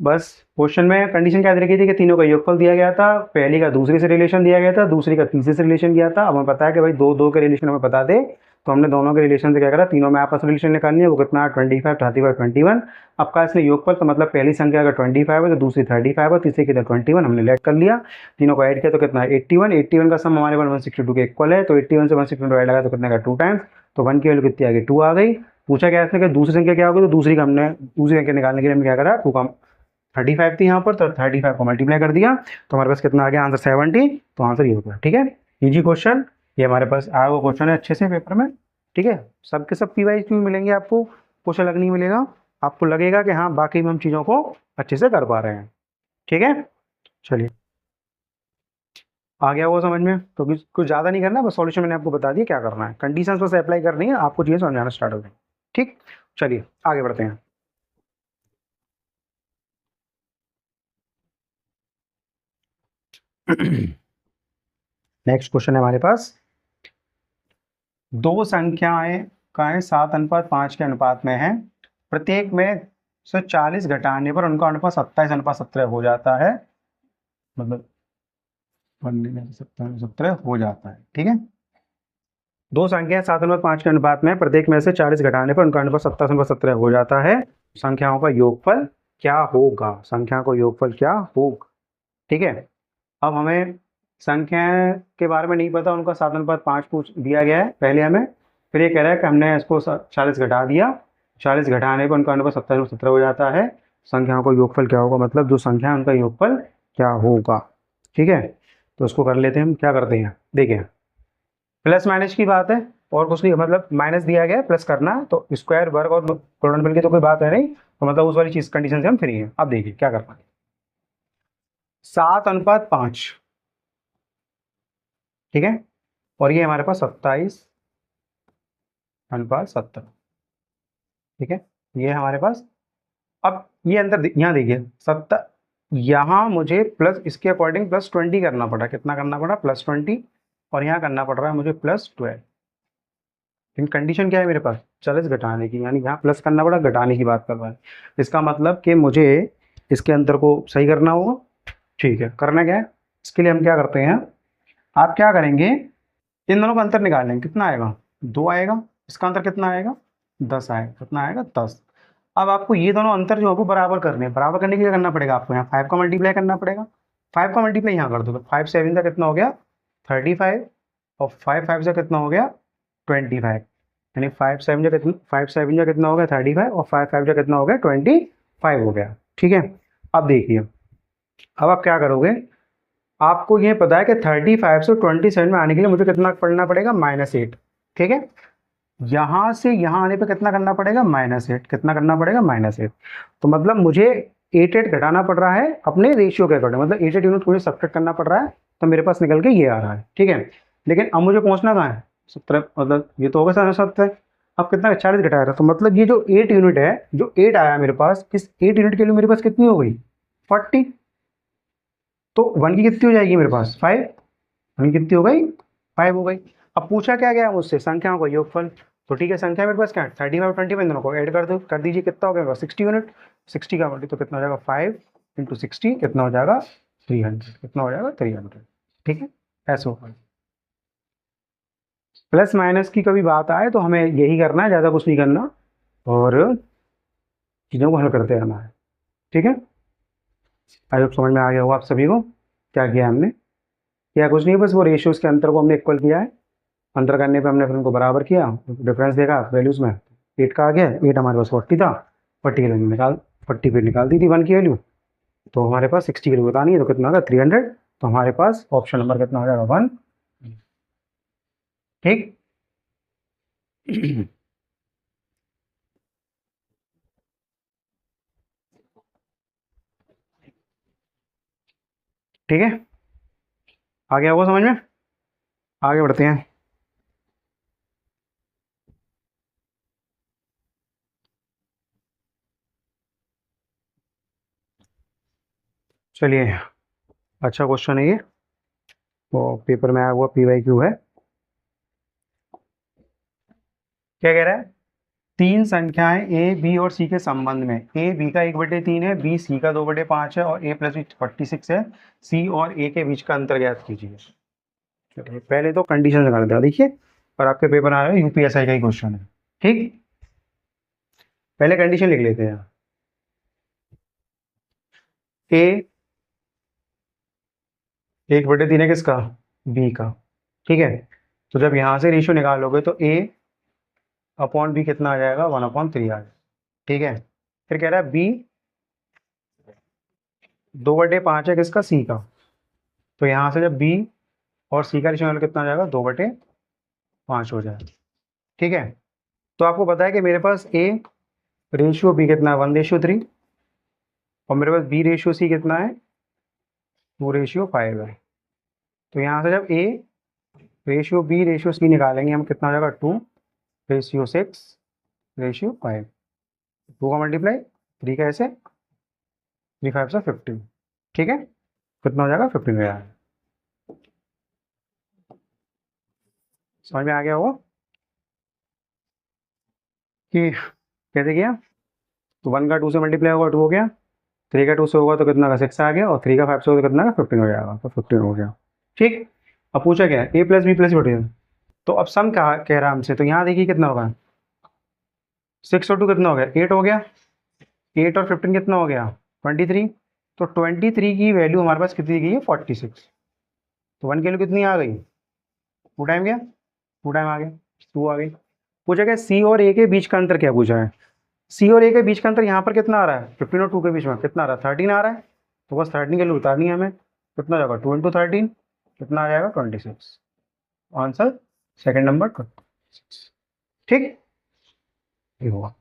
बस क्वेश्चन में कंडीशन क्या दे रखी थी कि तीनों का योगफल दिया गया था, पहली का दूसरी से रिलेशन दिया गया था, दूसरी का तीसरी से रिलेशन दिया था। अब हमें पता है कि भाई दो दो के रिलेशन हमें बता दे, तो हमने दोनों के रिलेशन से क्या करा, तीनों में आपस में रिलेशन निकालनी है। वो कितना 25, 35, 21। अब का इसमें योगफल, तो मतलब पहली संख्या अगर 25 है तो दूसरी 35 है, तीसरी की 21 हमने लेट कर लिया, तीनों को ऐड किया तो कितना 81। 81 का सम हमारे 162 के इक्वल है, तो 81 से 162 ऐड लगा तो कितने का 2 टाइम्स, तो 1 की वैल्यू कितनी आ गई 2 आ गई। पूछा क्या इसने कि दूसरी संख्या क्या होगी, तो दूसरी का हमने दूसरी संख्या निकालने के लिए हमने क्या करा, 2 का 35 थी यहाँ पर, तो 35 को मल्टीप्लाई कर दिया, तो हमारे पास कितना आ गया आंसर 70। तो आंसर ये होगा। ठीक है, इजी क्वेश्चन, ये हमारे पास आया हुआ क्वेश्चन है अच्छे से पेपर में। ठीक है, सब के सब PYQ मिलेंगे आपको, कुछ अलग नहीं मिलेगा। आपको लगेगा कि हाँ बाकी हम चीज़ों को अच्छे से कर पा रहे हैं। ठीक है, चलिए आ गया वो समझ में, तो कुछ ज़्यादा नहीं करना, बस सॉल्यूशन मैंने आपको बता दिया क्या करना है, कंडीशंस बस अप्लाई करनी है, आपको चीज़ें समझाना स्टार्ट हो गई। ठीक, चलिए आगे बढ़ते हैं। नेक्स्ट क्वेश्चन है हमारे पास, दो संख्याएं का 7:5 के अनुपात में है, प्रत्येक में से 40 घटाने पर उनका अनुपात 27:17 हो जाता है, मतलब 17 हो जाता है। ठीक है, दो संख्याएं 7:5 के अनुपात में, प्रत्येक में से 40 घटाने पर उनका अनुपात 27:17 हो जाता है, संख्याओं का योगफल क्या होगा, संख्या को योगफल क्या होगा। ठीक है, अब हमें संख्या के बारे में नहीं पता, उनका 7:5 पूछ दिया गया है पहले हमें, फिर ये कह रहा है कि हमने इसको 40 घटा दिया, 40 घटाने पर उनका अनुपात 27:17 हो जाता है, संख्याओं का योगफल क्या होगा, मतलब जो संख्या है उनका योगफल क्या होगा। ठीक है, तो उसको कर लेते हैं हम, क्या करते हैं देखिए, प्लस माइनस की बात है और कुछ नहीं, मतलब माइनस दिया गया है प्लस करना है, तो स्क्वायर वर्ग और गुणनफल की तो कोई बात है नहीं, तो मतलब उस वाली चीज कंडीशन से हम फ्री हैं। अब देखिए क्या करना है, 7:5, ठीक है, और ये हमारे पास 27:17। ठीक है, ये हमारे पास, अब ये अंदर यहाँ देखिए 70, यहाँ मुझे प्लस इसके अकॉर्डिंग +20 करना पड़ा, कितना करना पड़ा +20, और यहाँ करना पड़ रहा है मुझे +12। लेकिन कंडीशन क्या है मेरे पास, 40 घटाने की, यानी यहाँ प्लस करना पड़ा, घटाने की बात कर रहा है, इसका मतलब कि मुझे इसके अंतर को सही करना होगा। ठीक है, करना क्या है, इसके लिए हम क्या करते हैं, आप क्या करेंगे, इन दोनों का अंतर निकालेंगे, कितना आएगा 2 आएगा, इसका अंतर कितना आएगा 10 आएगा, कितना आएगा 10। अब आपको ये दोनों अंतर जो है वो बराबर करने हैं, बराबर करने के लिए करना पड़ेगा आपको यहाँ 5 का मल्टीप्लाई करना पड़ेगा, 5 का मल्टीप्लाई यहाँ कर दो, तो 5 7 का कितना हो गया 35, और 5 5 से कितना हो गया 25, यानी 5 7 का कितना, 5 7 का कितना हो गया 35, और 5 5 का कितना हो गया 25 हो गया। ठीक है, अब देखिए, अब आप क्या करोगे, आपको ये पता है कि 35 से 27 में आने के लिए मुझे कितना पढ़ना पड़ेगा -8। ठीक है, यहाँ से यहाँ आने पे कितना करना पड़ेगा -8, कितना करना पड़ेगा -8, तो मतलब मुझे 8 घटाना पड़ रहा है अपने रेशियो के अकॉर्डिंग, मतलब 8 यूनिट मुझे सब्ट्रैक्ट करना पड़ रहा है, तो मेरे पास निकल के ये आ रहा है। ठीक है, लेकिन अब मुझे पहुंचना कहाँ है 17, मतलब ये तो होगा 7:17, अब कितना 40 घटाया था, तो मतलब ये जो 8 यूनिट है, जो 8 आया मेरे पास, इस 8 यूनिट के लिए मेरे पास कितनी हो गई 40, तो 1 की कितनी हो जाएगी मेरे पास 5, 1 की कितनी हो गई 5 हो गई। अब पूछा क्या गया मुझसे, संख्याओं का योगफल, तो ठीक है, संख्या मेरे पास क्या है 35 और 25, दोनों को ऐड कर दो, कर दीजिए, कितना हो गया 60 यूनिट, 60 का मल्टी तो कितना हो जाएगा 5 × 60, कितना हो जाएगा 300, कितना हो जाएगा 300। ठीक है, ऐसे होगा, प्लस माइनस की कभी बात आए तो हमें यही करना है, ज़्यादा कुछ नहीं करना, और चीज़ों को हल करते रहना है। ठीक है, आई होप समझ में आ गया होगा आप सभी को, क्या किया हमने, क्या कुछ नहीं, बस वो रेशियोज के अंतर को हमने इक्वल किया है, अंतर करने पे हमने फिर उनको बराबर किया, डिफरेंस देखा वैल्यूज में, 8 का आ गया, 8 हमारे पास 40 था, 40 की वैल्यू निकाल, 40 पे निकाल दी थी 1 की वैल्यू, तो हमारे पास 60 की वैल्यू बतानी है, तो कितना होगा 300, तो हमारे पास ऑप्शन नंबर कितना हो जाएगा 1। ठीक ठीक है, आ गया वो समझ में, आगे बढ़ते हैं। चलिए, अच्छा क्वेश्चन है ये, वो पेपर में आया हुआ PYQ है। क्या कह रहा है, तीन संख्याएं ए बी और सी के संबंध में, ए बी का 1/3 है, बी सी का 2/5 है और ए प्लस बी 46 है, सी और ए के बीच का अंतर ज्ञात कीजिए। चलिए पहले तो कंडीशन लगा देते हैं, देखिए और आपके पेपर आ रहा है यूपीएसआई का ही क्वेश्चन है। ठीक, पहले कंडीशन लिख लेते हैं। ए 1/3 है किसका, बी का। ठीक है, तो जब यहां से रेशियो निकालोगे तो ए अपॉन बी कितना आ जाएगा, 1/3 आ जाएगा। ठीक है, फिर कह रहा है बी 2/5 है किसका, सी का। तो यहां से जब बी और सी का रेशियो कितना आ जाएगा, 2/5 हो जाएगा। ठीक है, तो आपको पता है कि मेरे पास ए रेशियो बी कितना है, 1:3 और मेरे पास बी रेशियो सी कितना है, 2:5 है। तो यहाँ से जब A ratio B ratio C निकालेंगे हम, कितना हो जाएगा, 2:6:5। 2 का मल्टीप्लाई 3 का ऐसे, 3 5 से 15। ठीक है, कितना हो जाएगा, 15 हो जाएगा। समझ में आ गया होगा कि कैसे किया। तो 1 का 2 से मल्टीप्लाई होगा, 2 हो गया, 3 का 2 से होगा तो कितना का 6 आ गया, और 3 का 5 से होगा तो कितना का 15 हो जाएगा, तो 15 हो गया। ठीक, अब पूछा क्या है, ए प्लस बी प्लस बी। तो अब सम कह रहा है हमसे, तो यहाँ देखिए कितना होगा, 6 और 2 कितना हो गया, 8 हो गया, 8 और 15 कितना हो गया, 23। तो 23 की वैल्यू हमारे पास कितनी दी गई है, 46। तो 1 की वैल्यू कितनी आ गई, 2 टाइम गया, 2 टाइम आ गया, 2 आ गई। पूछा क्या, सी और ए के बीच का अंतर क्या पूछा है। सी और ए के बीच का अंतर यहाँ पर कितना आ रहा है, 15 और 2 के बीच में कितना आ रहा है, 13 आ रहा है। तो बस 13 की वैल्यू उतारनी है हमें, कितना जाएगा, 2 × 13 कितना आ जाएगा, 26। Answer second number 26। ठीक, ये हुआ,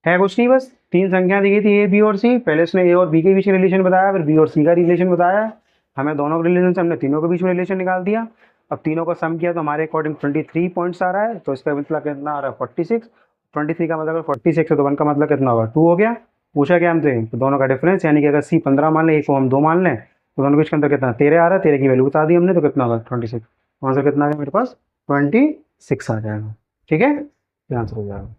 है कुछ नहीं, बस 3 संख्या दी गई थी ए बी और सी। पहले उसने ए और बी के बीच में रिलेशन बताया, फिर बी और सी का रिलेशन बताया, हमें दोनों के रिलेशन से हमने तीनों के बीच में रिलेशन निकाल दिया। अब तीनों का सम किया तो हमारे अकॉर्डिंग 23 पॉइंट्स आ रहा है, तो इसका मतलब कितना आ रहा है, 46। 23 का मतलब 46 है तो 1 का मतलब कितना होगा, 2 हो गया। पूछा क्या हमसे, तो दोनों का डिफरेंस, यानी कि अगर सी 15 मान ले, ए को हम 2 मान लें, तो दोनों के बीच के अंदर कितना 13 आ रहा है, 13 की वैल्यू बता दी हमने, तो कितना होगा, 26। आंसर कितना आ गया मेरे पास, 26 आ जाएगा। ठीक है, ये आंसर हो जाएगा।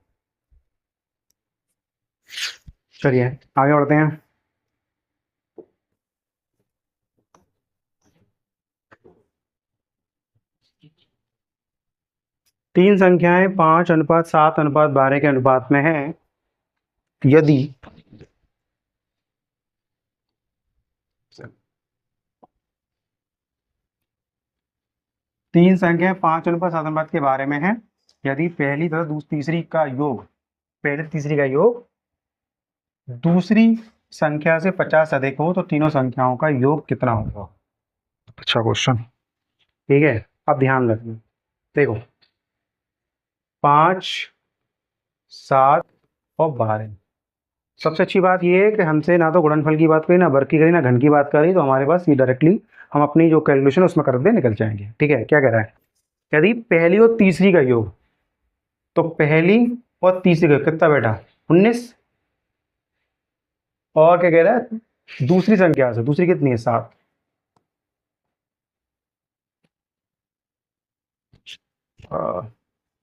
चलिए आगे बढ़ते हैं। तीन संख्याएं 5:7:12 के अनुपात में हैं यदि तीन संख्याएं 5:7 के बारे में है, यदि पहली तथा तीसरी का योग, पहले तीसरी का योग दूसरी संख्या से 50 अधिक हो तो तीनों संख्याओं का योग कितना होगा। अच्छा क्वेश्चन। ठीक है, अब ध्यान रखिए, देखो 5, 7 और 12। सबसे अच्छी बात यह है कि हमसे ना तो गुणनफल की बात करी, ना वर्ग की करी, ना घन की बात करी, तो हमारे पास ये डायरेक्टली हम अपनी जो कैलकुलेशन उसमें करते निकल जाएंगे। ठीक है, क्या कह रहा है, यदि पहली और तीसरी का योग, तो पहली और तीसरी का कितना बेटा, 19। और क्या कह रहा है, दूसरी संख्या से, दूसरी कितनी है, 7।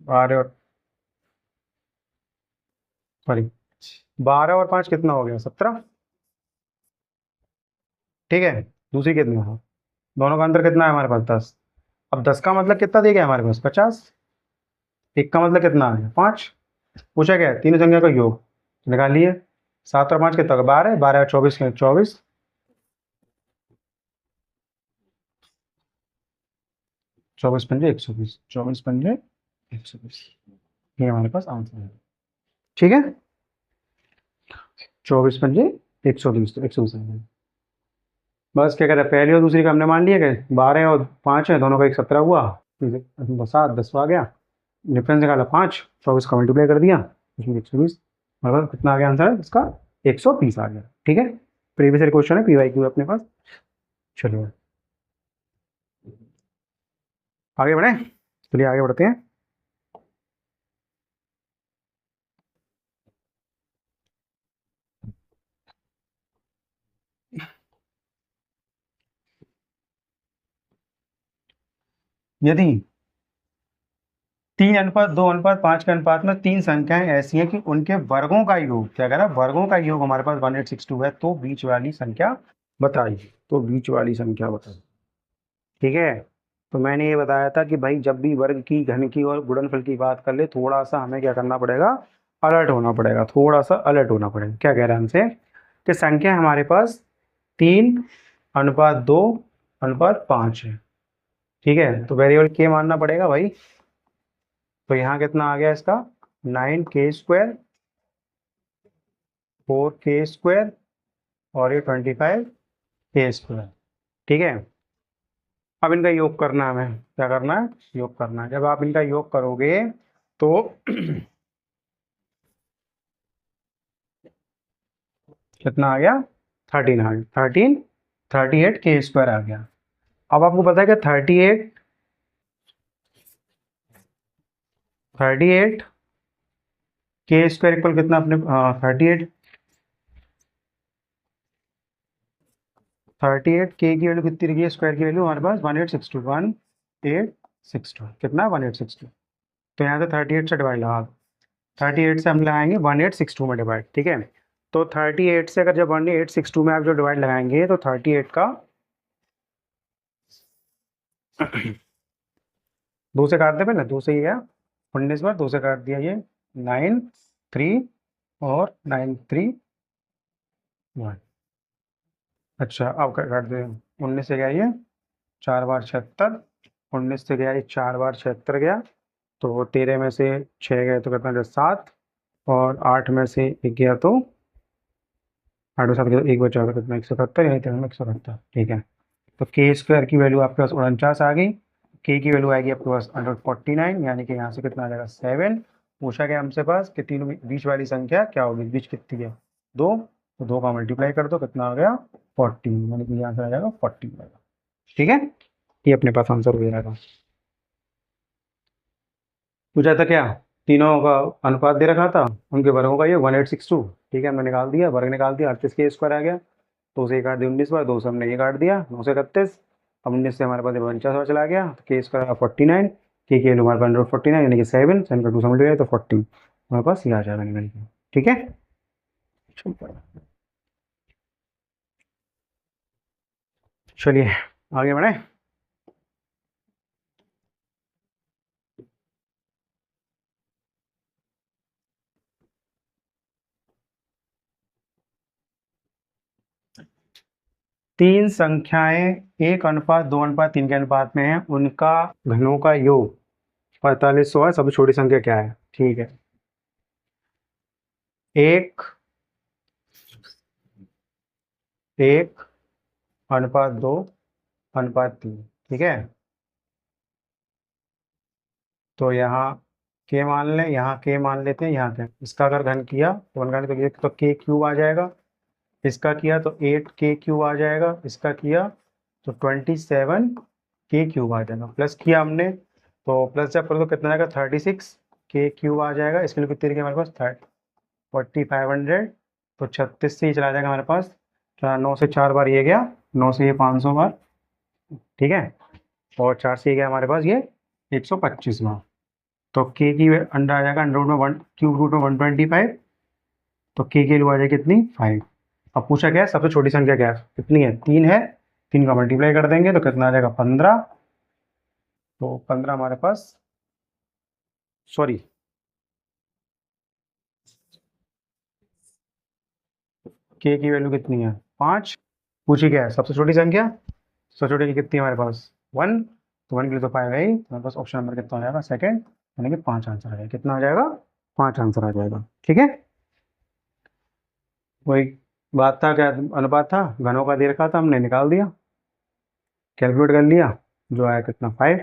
12 और सॉरी 12 और 5 कितना हो गया, 17। ठीक है, दूसरी कितनी है, दोनों का अंतर कितना है हमारे पास, 10। अब 10 का मतलब कितना दे गया हमारे पास, 50। एक का मतलब कितना आ गया, 5। पूछा गया है तीनों संख्या का योग, निकालिए। 7 और 5 कितना होगा, 12, 12 और 24 के 24, 24 पंजे 120, 24 पंजे 120, ये हमारे पास आंसर है। ठीक है, 24 पंजे 120, तो 120 है। बस क्या कहते हैं, पहली और दूसरी का हमने मान लिया कि 12 और 5 है, दोनों का एक 17 हुआ, 7 10 आ गया, डिफरेंस निकाला 5, 24 का मल्टीप्लाई कर दिया, उसमें 120, मतलब कितना आ गया आंसर इसका, 130 आ गया। ठीक है, प्रीवियस ईयर क्वेश्चन है, PYQ है अपने पास। चलिए आगे बढ़े, चलिए आगे बढ़ते हैं। यदि 3:2:5 के अनुपात में तीन संख्याएं ऐसी हैं कि उनके वर्गों का योग, क्या कह रहा है, वर्गों का योग हमारे पास 1862 है, तो बीच वाली संख्या बताइए, तो बीच वाली संख्या बताइए। ठीक है, तो मैंने ये बताया था कि भाई जब भी वर्ग की, घन की और गुणनफल की बात कर ले, थोड़ा सा हमें क्या करना पड़ेगा, अलर्ट होना पड़ेगा, थोड़ा सा अलर्ट होना पड़ेगा। क्या कह रहे हैं हमसे कि संख्या हमारे पास 3:2:5 है। ठीक है, तो वेरिएबल के मानना पड़ेगा भाई। तो यहाँ कितना आ गया इसका, 9k², 4k² और ये 25k²। ठीक है, अब इनका योग करना है, हमें क्या करना है, योग करना है। जब आप इनका योग करोगे तो कितना आ गया, 13 आ गया, 38k² आ गया। अब आपको पता है कि 38k² इक्वल कितना, अपने 38 के की वैल्यू कितनी रही है, स्क्वायर की वैल्यू हमारे पास 1862 कितना, 1862। तो यहाँ से 38 से डिवाइड लगा दो, 38 से हम लगाएंगे 1862 में डिवाइड। ठीक है, तो 38 से अगर जब 1862 में आप जो डिवाइड लगाएंगे तो 38 का 2 से काट दे, पहले 2 से ही गया 19 बार, 2 से काट दिया, ये 9 3 और 9 3 1। अच्छा, अब काट दे, 19 से गया ये 4 बार 76, 19 से गया ये 4 बार 76 गया, तो 13 में से 6 गए तो कितना, 7, और 8 में से 1 गया तो 8 में 7 गया तो 1 बचा, तो कितना, 177, यही 177। ठीक है, तो k² की वैल्यू आपके पास 49 आ गई, k की वैल्यू आएगी आपके पास 149, यानी कि यहाँ से कितना आ जाएगा, 7। पूछा गया हमसे पास कि तीनों बीच वाली संख्या क्या होगी, बीच कितनी है, 2, तो 2 का मल्टीप्लाई कर दो, कितना आ गया, 14, यानी कि यहाँ से आ जाएगा 14 आएगा। ठीक है, ये अपने पास आंसर हो जाएगा। पूछा था क्या, तीनों का अनुपात दे रखा था, उनके वर्गों का ये 1862। ठीक है, हमने निकाल दिया, वर्ग निकाल दिया, 38k² आ गया, तो उसे काट दिया 19 बार, 2 से हमने ये काट दिया, 9 से 31, अब 19 से हमारे पास 49 चला गया, तो k² 49, के की वैल्यू हमारे पास 149, यानी कि 7, 7 का 2 से मल्टीप्लाई तो 14 हमारे पास ये आ जाएगा निकल के। ठीक है, चलिए आगे बढ़े। तीन संख्याएं 1:2:3 के अनुपात में है, उनका घनों का योग 4500 है, सबसे छोटी संख्या क्या है। ठीक है, 1:2:3। ठीक है, तो यहाँ के मान लें, यहाँ के मान लेते हैं, यहाँ के, इसका अगर घन किया तो घन तो k³ आ जाएगा, इसका किया तो 8k³ आ जाएगा, इसका किया तो 27k³ आ जाएगा, प्लस किया हमने तो प्लस जब करो तो कितना आएगा, 36k³ आ जाएगा। इसके लिए कितनी रही हमारे पास, 4500, तो 36 से ही चला जाएगा हमारे पास, 9 से 4 बार ये गया, 9 से ये 500 बार। ठीक है, और 4 से ये गया हमारे पास ये 125 बार, तो k की अंडर आ जाएगा, अंडर रूट में 1 क्यूब रूट में 125, तो k की वैल्यू आ जाएगी कितनी, 5। अब पूछा क्या है, सबसे छोटी संख्या क्या है, कितनी है, 3 है, 3 का मल्टीप्लाई कर देंगे तो कितना आ जाएगा, 15, तो 15 हमारे पास, सॉरी k की वैल्यू कितनी है, 5। पूछी क्या है, सबसे छोटी संख्या, सबसे छोटी की कितनी है हमारे पास, 1, तो 1 के लिए तो 5 है ही, तो हमारे पास ऑप्शन नंबर कितना आ जाएगा, सेकंड, यानी कि 5 आंसर आ जाएगा। कितना आ जाएगा, 5 आंसर आ जाएगा। ठीक है, वही बात था, क्या अनुपात था, घनों का दे रखा था, हमने निकाल दिया, कैलकुलेट कर लिया, जो आया कितना, 5।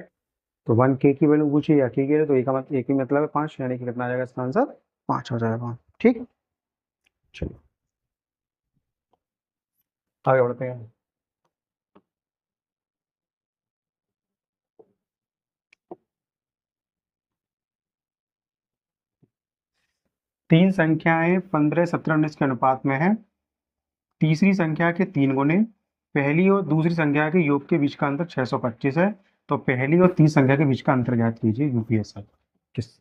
तो 1 k की वैल्यू पूछी या k की वैल्यू, तो एक ही मतलब है 5, यानी कि कितना आ जाएगा इसका आंसर, 5 हो जाएगा। ठीक, चलिए आगे बढ़ते हैं। तीन संख्याएं 15, 17, 19 के अनुपात में है, तीसरी संख्या के 3 गुने, पहली और दूसरी संख्या के योग के बीच का अंतर 625 है, तो पहली और तीसरी संख्या के बीच का अंतर ज्ञात कीजिए यूपीएसआई। 25।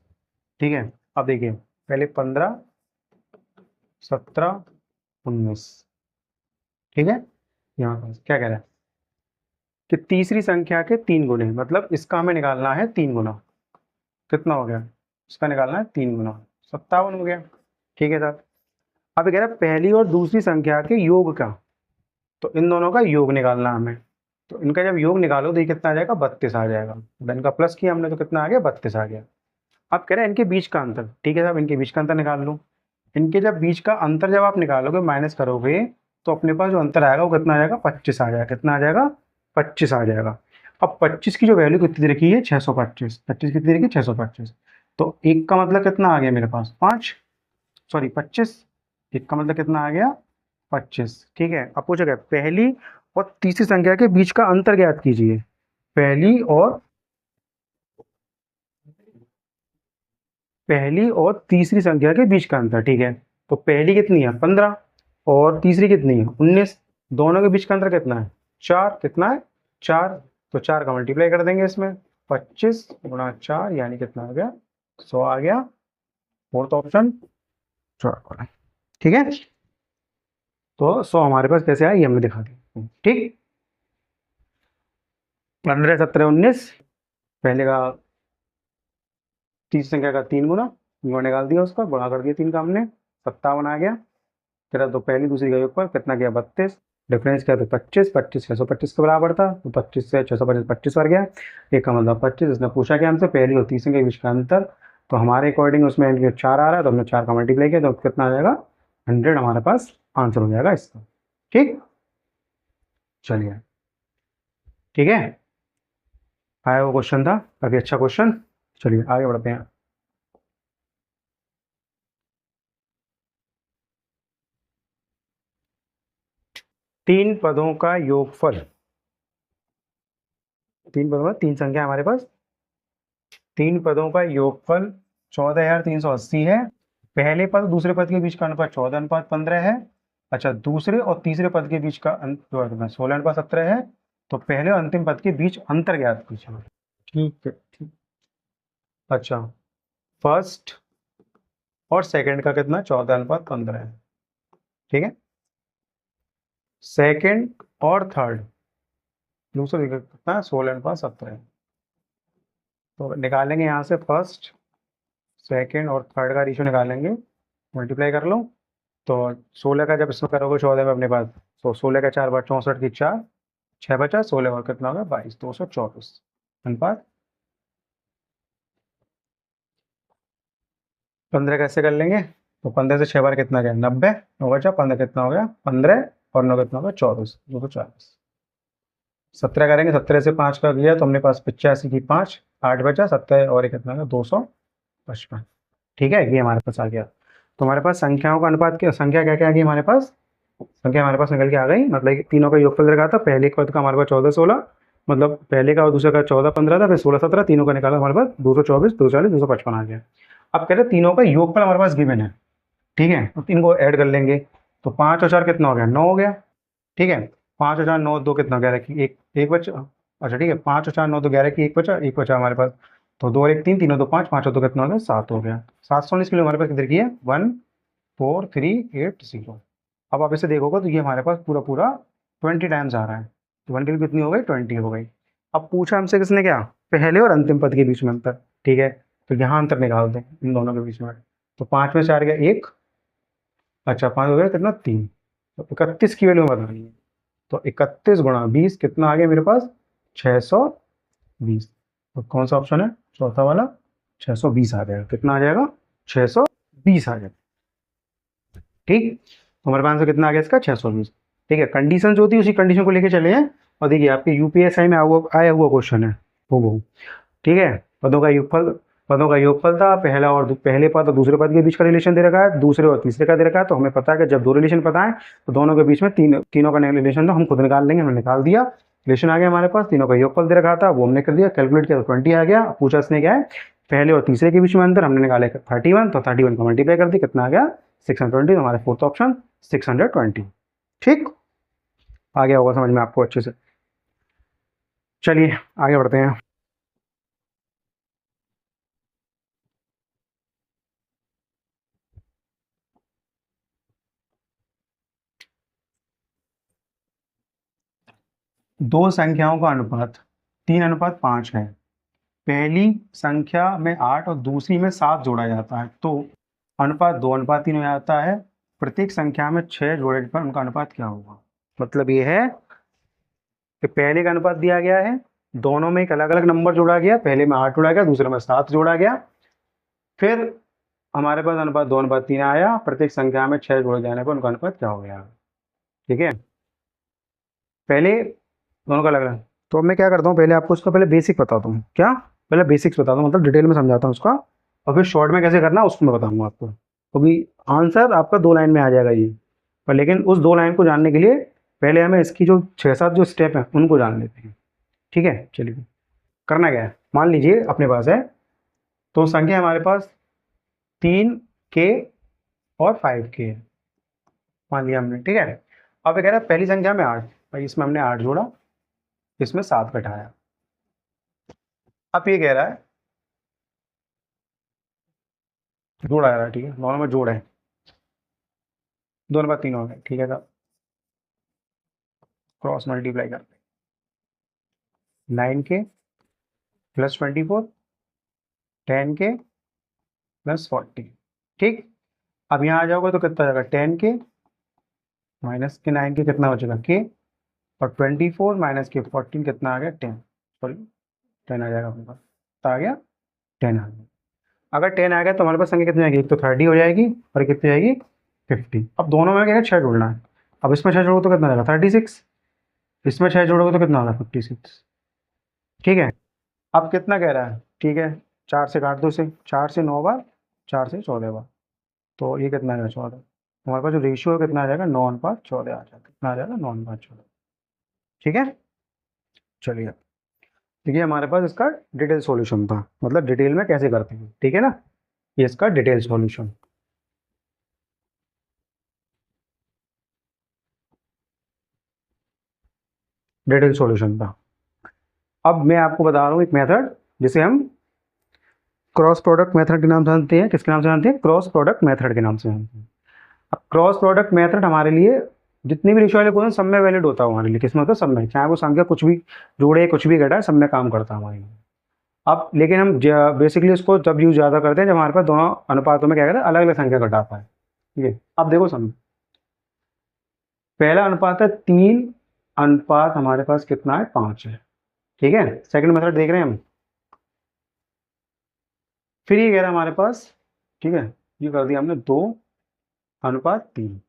ठीक है, अब देखिए पहले 15, 17, 19। ठीक है, यहाँ पर क्या कह रहा है कि तीसरी संख्या के 3 गुने, मतलब इसका हमें निकालना है 3 गुना। कितना हो गया, इसका निकालना है 3 गुना, 57 हो गया। ठीक है सर, अब ये कह रहा है पहली और दूसरी संख्या के योग का, तो इन दोनों का योग निकालना है हमें। तो इनका जब योग निकालो तो ये कितना आ जाएगा, 32 आ जाएगा। तो इनका प्लस किया हमने तो कितना आ गया, 32 आ गया। अब कह रहे हैं इनके बीच का अंतर। ठीक है साहब, इनके बीच का अंतर निकाल लो। इनके जब बीच का अंतर जब आप निकालोगे, माइनस करोगे, तो अपने पास जो अंतर आएगा वो कितना आ जाएगा, 25 आ जाएगा। कितना आ जाएगा, 25 आ जाएगा। अब 25 की जो वैल्यू कितनी रखी है, 625। 25 कितनी रखी, 625। तो एक का मतलब कितना आ गया मेरे पास, 5, सॉरी 25। एक का मतलब कितना आ गया, 25। ठीक है, अब पूछा गया पहली और तीसरी संख्या के बीच का अंतर ज्ञात कीजिए। पहली और तीसरी संख्या के बीच का अंतर। ठीक है, तो पहली कितनी है, 15, और तीसरी कितनी है, 19। दोनों के बीच का अंतर कितना है, 4। कितना है, 4। तो 4 का मल्टीप्लाई कर देंगे इसमें, 25 गुणा 4 यानी कितना आ गया, 100 आ गया। Fourth option 4। ठीक है, तो 100 हमारे पास कैसे आया ये हमने दिखा दिया। ठीक, 15, 17, 19, पहले का तीसरी संख्या का 3 गुना, निकाल दिया, उसका गुणा कर दिया 3 का हमने, 57 आ गया। तेरा तो पहली दूसरी का योगफल कितना गया, 32। डिफरेंस क्या था, 25। 25 625 के बराबर था, तो 25 से 625 25 बढ़ गया। एक का मतलब 25। इसने पूछा कि हमसे पहली और तीसरी के बीच का अंतर, तो हमारे अकॉर्डिंग उसमें 4 आ रहा है, तो हमने 4 का मल्टीप्लाई किया, तो कितना आ जाएगा, 100 हमारे पास आंसर हो जाएगा इसका। ठीक, चलिए, ठीक है, आया वो क्वेश्चन था, काफी अच्छा क्वेश्चन। चलिए आगे बढ़ते हैं। तीन पदों का योगफल, तीन पदों में तीन संख्या हमारे पास, तीन पदों का योगफल 14,380 है। पहले पद और दूसरे पद के बीच का अनुपात 14:15 है। अच्छा, दूसरे और तीसरे पद के बीच का जो है 16:17 है। तो पहले और अंतिम पद के बीच अंतर ज्ञात कीजिए। ठीक है, ठीक। अच्छा, फर्स्ट और सेकंड का कितना, 14:15 है। ठीक है, सेकंड और थर्ड, दूसरे का कितना है, 16:17 है। तो निकालेंगे यहाँ से फर्स्ट, सेकंड और थर्ड का रेशियो निकालेंगे, मल्टीप्लाई कर लो। तो 16 का जब इसमें करोगे 14 में अपने पास, तो 16 का 4 बार 64 की 4, 6 बचा, 16 और कितना होगा, 22, 224 अनुपात। 15 कैसे कर लेंगे, तो 15 से 6 बार कितना गया, 90, 9 बचा, 15 कितना हो गया, 15, और 9 कितना होगा, 24, 240। 17 करेंगे, 17 से 5 का गया तो हमने पास 85 की 5, 8 बचा, 17 और एक कितना होगा, 255। ठीक है, ये हमारे पास आ गया। तो हमारे पास संख्याओं का अनुपात, क्या संख्या क्या क्या आ गई हमारे पास, संख्या हमारे पास निकल के आ गई। मतलब कि तीनों का योगफल रखा था, पहले पद का हमारे पास 14-16, मतलब पहले का और दूसरे का 14-15 था, फिर 16-17, तीनों का निकाला हमारे पास 224, 240, 255 आ गया। अब कह रहे हैं तीनों का योगफल हमारे पास गिवन है। ठीक है, तो तीन को ऐड कर लेंगे, तो 5 और 4 कितना हो गया, 9 हो गया। ठीक है, 5 और 4 9, 2 कितना, 11 की एक, एक बचा। अच्छा ठीक है, 5 और 4 9, 2 11 की एक बचा, एक बचा हमारे पास। तो 2 और 1 3, तीनों 2 5, 5 और 2 कितना हो गया, 7 हो गया। 719 किलो हमारे पास किधर की है, 14380। अब आप इसे देखोगे तो ये हमारे पास पूरा पूरा 20 टाइम्स आ रहा है। तो 1 किलो कितनी हो गई, 20 हो गई। अब पूछा हमसे किसने, क्या, पहले और अंतिम पद के बीच में अंतर। ठीक है, तो यहाँ अंतर निकाल दें इन दोनों के बीच में। तो 5 में 4 गया 1, अच्छा 5 हो गया कितना, 3। तो 31 की वैल्यू बतानी है। तो 31 गुणा 20 कितना आ गया मेरे पास, 620। तो कौन सा ऑप्शन है, चौथा वाला, 620 आ जाएगा। कितना आ जाएगा, 620 आ जाएगा। ठीक, तो हमारे पास आंसर कितना आ गया इसका, 620। ठीक है, कंडीशन जो होती है उसी कंडीशन को लेके चले हैं। और देखिए आपके यूपीएसआई में आया हुआ क्वेश्चन है वो। ठीक है, पदों का योगफल था, पहले पद और दूसरे पद के बीच का रिलेशन दे रखा है, दूसरे और तीसरे का दे रखा है। तो हमें पता है कि जब दो रिलेशन पता है तो दोनों के बीच में तीनों का रिलेशन तो हम खुद निकाल लेंगे। हमने निकाल दिया, रिलेशन आ गया हमारे पास, तीनों का योगफल दे रखा था, वो हमने कर दिया, कैलकुलेट किया तो 20 आ गया। पूछा इसने क्या है, पहले और तीसरे के बीच में अंतर, हमने निकाले 31, तो 31 का मल्टीप्लाई कर दी, कितना आ गया, 620। हमारे फोर्थ ऑप्शन 620। ठीक, आ गया होगा समझ में आपको अच्छे से। चलिए आगे बढ़ते हैं। दो संख्याओं का अनुपात 3:5 है, पहली संख्या में 8 और दूसरी में 7 जोड़ा जाता है, तो अनुपात 2:3 हो जाता है। प्रत्येक संख्या में 6 जोड़े पर उनका अनुपात क्या होगा? मतलब ये है कि पहले का अनुपात दिया गया है, दोनों में एक अलग अलग नंबर जोड़ा गया, पहले में 8 जोड़ा गया, दूसरे में 7 जोड़ा गया, फिर हमारे पास अनुपात 2:3 आया, प्रत्येक संख्या में 6 जोड़े जाने पर उनका अनुपात क्या हो गया? ठीक है, पहले दोनों का अलग अलग। तो अब मैं क्या करता हूँ, पहले आपको उसका पहले बेसिक बताता हूँ। क्या? पहले बेसिक्स बताता हूँ, मतलब डिटेल में समझाता हूँ उसका, और फिर शॉर्ट में कैसे करना है उसको मैं बताऊँगा आपको। क्योंकि आंसर आपका 2 लाइन में आ जाएगा ये, पर लेकिन उस 2 लाइन को जानने के लिए पहले हमें इसकी जो 6-7 जो स्टेप हैं उनको जान लेते हैं। ठीक है, चलिए करना क्या है, मान लीजिए अपने पास है, तो संख्या हमारे पास 3K और 5K है, मान लिया हमने। ठीक है, अब ये कह रहा है पहली संख्या में 8, भाई इसमें हमने 8 जोड़ा, इसमें 7 घटाया। अब ये कह रहा है जोड़ा है, ठीक है, दोनों में जोड़ है, दोनों बार 3 हो गए। ठीक है, साहब क्रॉस मल्टीप्लाई करते हैं, 9K + 24, 10K + 40। ठीक, अब यहाँ आ जाओगे तो कितना आ जाएगा, 10K माइनस के 9K कितना बचेगा K, और 24 माइनस के 14 कितना आ गया 10, सॉरी 10 आ जाएगा अपने पास, कितना आ गया 10 आ गया। अगर 10 आ गया तो हमारे पास संख्या कितनी आएगी, एक तो 30 हो जाएगी और कितनी आएगी 50। अब दोनों में क्या है 6 जोड़ना है, अब इसमें 6 जोड़ो तो कितना आएगा 36, इसमें 6 जोड़ोगे तो कितना होगा 56। ठीक है, अब कितना कह रहा है, ठीक है 4 से काट दो इसे, 4 से 9 बार, 4 से 14 बार, तो ये कितना आएगा 14। हमारे पास जो रेशियो है कितना आ जाएगा 9:14 आ जाएगा, कितना आ जाएगा 9:14। ठीक है, चलिए देखिए हमारे पास इसका डिटेल सॉल्यूशन था, मतलब डिटेल में कैसे करते हैं। ठीक है ना, ये इसका डिटेल सॉल्यूशन, डिटेल सॉल्यूशन था। अब मैं आपको बता रहा हूँ एक मेथड जिसे हम क्रॉस प्रोडक्ट मेथड के नाम से जानते हैं। किसके नाम से जानते हैं? क्रॉस प्रोडक्ट मेथड के नाम से जानते हैं। अब क्रॉस प्रोडक्ट मेथड हमारे लिए जितनी भी रेशियो वाले क्वेश्चन सब में वैलिड होता है हमारे लिए, किसमें होता है सब में, चाहे वो संख्या कुछ भी जोड़े कुछ भी घटाए, सब में काम करता है हमारे लिए। अब लेकिन हम बेसिकली इसको तब यूज ज़्यादा करते हैं जब हमारे पास दोनों अनुपातों में क्या कहते हैं अलग अलग संख्या घटाता है। ठीक है, अब देखो समझ, पहला अनुपात है 3 हमारे पास कितना है 5 है। ठीक है, सेकंड मेथड देख रहे हैं हम, फिर ये कह रहा है हमारे पास, ठीक है ये कर दिया हमने 2:3।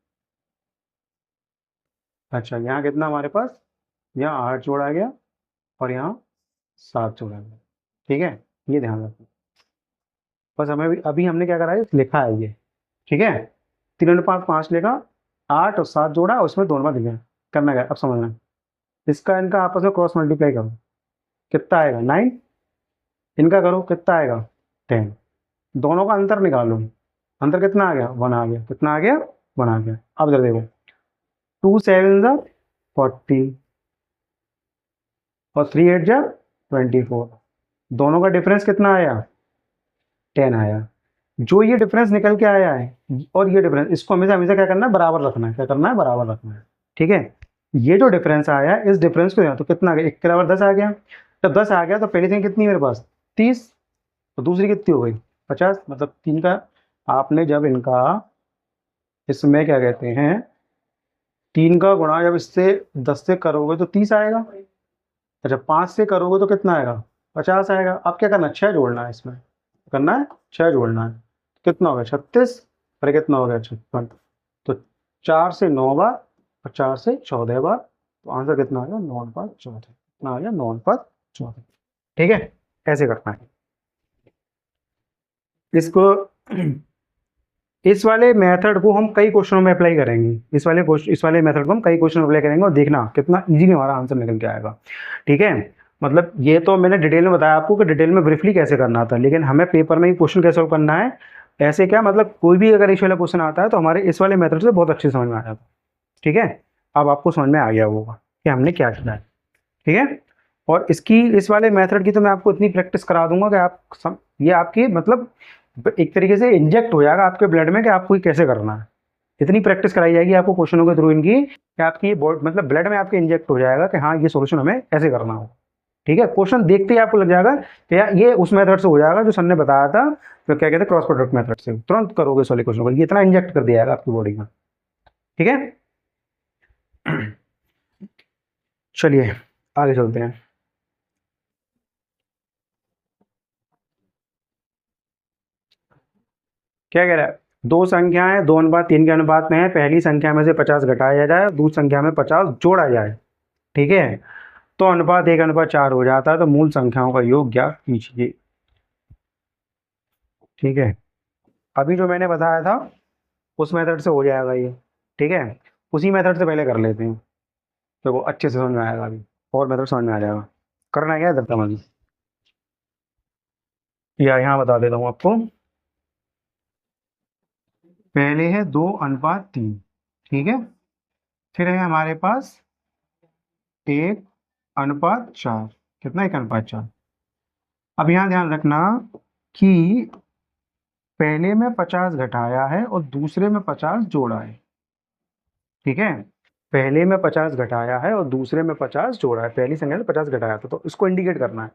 अच्छा यहाँ कितना हमारे पास, यहाँ 8 जोड़ा गया और यहाँ 7 जोड़ा गया। ठीक है, ये ध्यान रखना, बस हमें अभी हमने क्या करा है लिखा है ये। ठीक है, 3:5 लिखा, 8 और 7 जोड़ा, उसमें दोनों बार दिखा, करना क्या अब समझना, इसका इनका आपस में क्रॉस मल्टीप्लाई करो, कितना आएगा 9, इनका करो कितना आएगा 10, दोनों का अंतर निकालो, अंतर कितना आ गया 1 आ गया, कितना आ गया 1 आ गया। अब इधर देखो 2 7 जा 40 और 3 8 जा 24, दोनों का डिफरेंस कितना आया 10 आया। जो ये डिफरेंस निकल के आया है और ये डिफरेंस, इसको हमेशा हमेशा क्या करना है बराबर रखना है, क्या करना है बराबर रखना है। ठीक है, ये जो डिफरेंस आया है इस डिफरेंस को तो कितना आ गया 1 के बराबर 10 आ गया। जब 10 आ गया तो पहली थिंग कितनी मेरे पास 30, तो दूसरी कितनी हो गई 50, मतलब 3 का आपने जब इनका इसमें क्या कहते हैं 3 का गुणा जब इससे 10 से करोगे तो 30 आएगा। अच्छा 5 से करोगे तो कितना आएगा 50 आएगा। अब क्या करना है 6 जोड़ना है, इसमें करना है 6 जोड़ना है, कितना हो गया 36 और कितना हो गया 56, तो 4 से 9 बार और 4 से 14 बार, तो आंसर कितना आ गया 9:14, कितना आ गया 9:14। ठीक है, ऐसे करना है इसको। इस वाले मेथड को हम कई क्वेश्चनों में अप्लाई करेंगे, इस वाले मेथड को हम कई क्वेश्चन अप्लाई करेंगे और देखना कितना इजीली हमारा आंसर निकल के आएगा। ठीक है, मतलब ये तो मैंने डिटेल में बताया आपको कि डिटेल में ब्रीफली कैसे करना था, लेकिन हमें पेपर में ही क्वेश्चन कैसे सॉल्व करना है, ऐसे क्या मतलब कोई भी अगर इस वाला क्वेश्चन आता है तो हमारे इस वाले मेथड से बहुत अच्छे समझ में आ जाता है। ठीक है, अब आपको समझ में आ गया होगा कि हमने क्या किया है। ठीक है, और इसकी इस वाले मेथड की तो मैं आपको इतनी प्रैक्टिस करा दूंगा कि ये आपकी मतलब एक तरीके से इंजेक्ट हो जाएगा आपके ब्लड में कि आपको ये कैसे करना है। इतनी प्रैक्टिस कराई जाएगी आपको क्वेश्चनों के थ्रू इनकी कि आपकी मतलब ब्लड में आपके इंजेक्ट हो जाएगा कि हाँ ये सॉल्यूशन हमें ऐसे करना हो। ठीक है, क्वेश्चन देखते ही आपको लग जाएगा कि यार ये उस मेथड से हो जाएगा जो सर ने बताया था, तो क्या कहते हैं क्रॉस प्रोडक्ट मेथड से तुरंत करोगे सॉल्व क्वेश्चन को, ये इतना इंजेक्ट कर दिया आपकी बॉडी में। ठीक है, चलिए आगे चलते हैं। क्या कह रहा है, दो संख्याएं 2:3 के अनुपात में है, पहली संख्या में से 50 घटाया जाए, दूसरी संख्या में 50 जोड़ा जाए। ठीक है, तो अनुपात 1:4 हो जाता है, तो मूल संख्याओं का योग ज्ञात कीजिए। ठीक है, अभी जो मैंने बताया था उस मेथड से हो जाएगा ये। ठीक है, उसी मेथड से पहले कर लेते हैं तो वो अच्छे से समझ में आएगा, अभी और मेथड समझ में आ जाएगा। करना क्या है दत्ता समझ, या यहाँ बता देता हूँ आपको। पहले है 2:3, ठीक है, फिर है हमारे पास 1:4, कितना 1:4। अब यहाँ ध्यान रखना कि पहले में 50 घटाया है और दूसरे में 50 जोड़ा है। ठीक है, पहले में 50 घटाया है और दूसरे में 50 जोड़ा है, पहली संख्या से 50 घटाया था, तो इसको इंडिकेट करना है।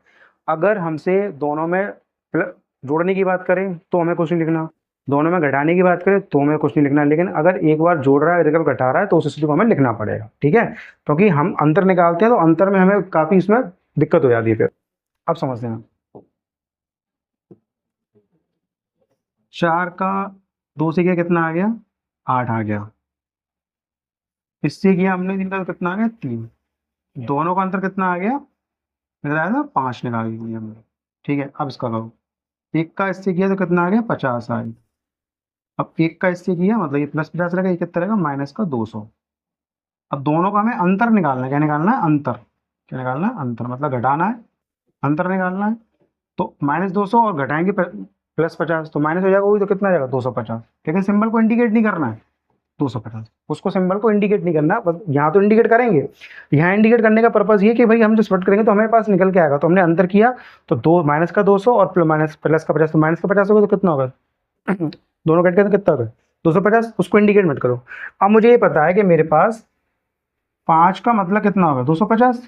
अगर हमसे दोनों में जोड़ने की बात करें तो हमें कुछ नहीं लिखना, दोनों में घटाने की बात करें तो हमें कुछ नहीं लिखना, लेकिन अगर एक बार जोड़ रहा है एक बार घटा रहा है तो उस स्थिति को हमें लिखना पड़ेगा। ठीक है, क्योंकि हम अंतर निकालते हैं तो अंतर में हमें काफ़ी इसमें दिक्कत हो जाती है। फिर अब समझते हैं, 4 का 2 से किया कितना आ गया, 8 आ गया। इससे किया हमने 3 का तो कितना आ गया, 3। दोनों का अंतर कितना आ गया, निकला ना 5 निकाल लिया हमने। ठीक है, अब इसका करो, 1 का इससे किया तो कितना आ गया, 50 आ गया। अब 1 का इससे किया मतलब ये +50 रहेगा, ये कितना रहेगा -200। अब दोनों का हमें अंतर निकालना है, क्या निकालना है, अंतर। क्या निकालना है, अंतर, मतलब घटाना है, अंतर निकालना है। तो -200 और घटाएंगे +50 तो माइनस हो जाएगा, वही तो कितना जाएगा 250। लेकिन सिंबल को इंडिकेट नहीं करना है 250, उसको सिंबल को इंडिकेट नहीं करना, बस यहाँ तो इंडिकेट करेंगे। यहाँ इंडिकेट करने का पर्पज ये कि भाई हम जो स्प्लिट करेंगे तो हमारे पास निकल के आएगा, तो हमने अंतर किया तो -200 और +50, तो -50 होगा तो कितना होगा दोनों कट के तो कितना होगा 250, उसको इंडिकेट मत करो। अब मुझे ये पता है कि मेरे पास 5 का मतलब कितना होगा 250,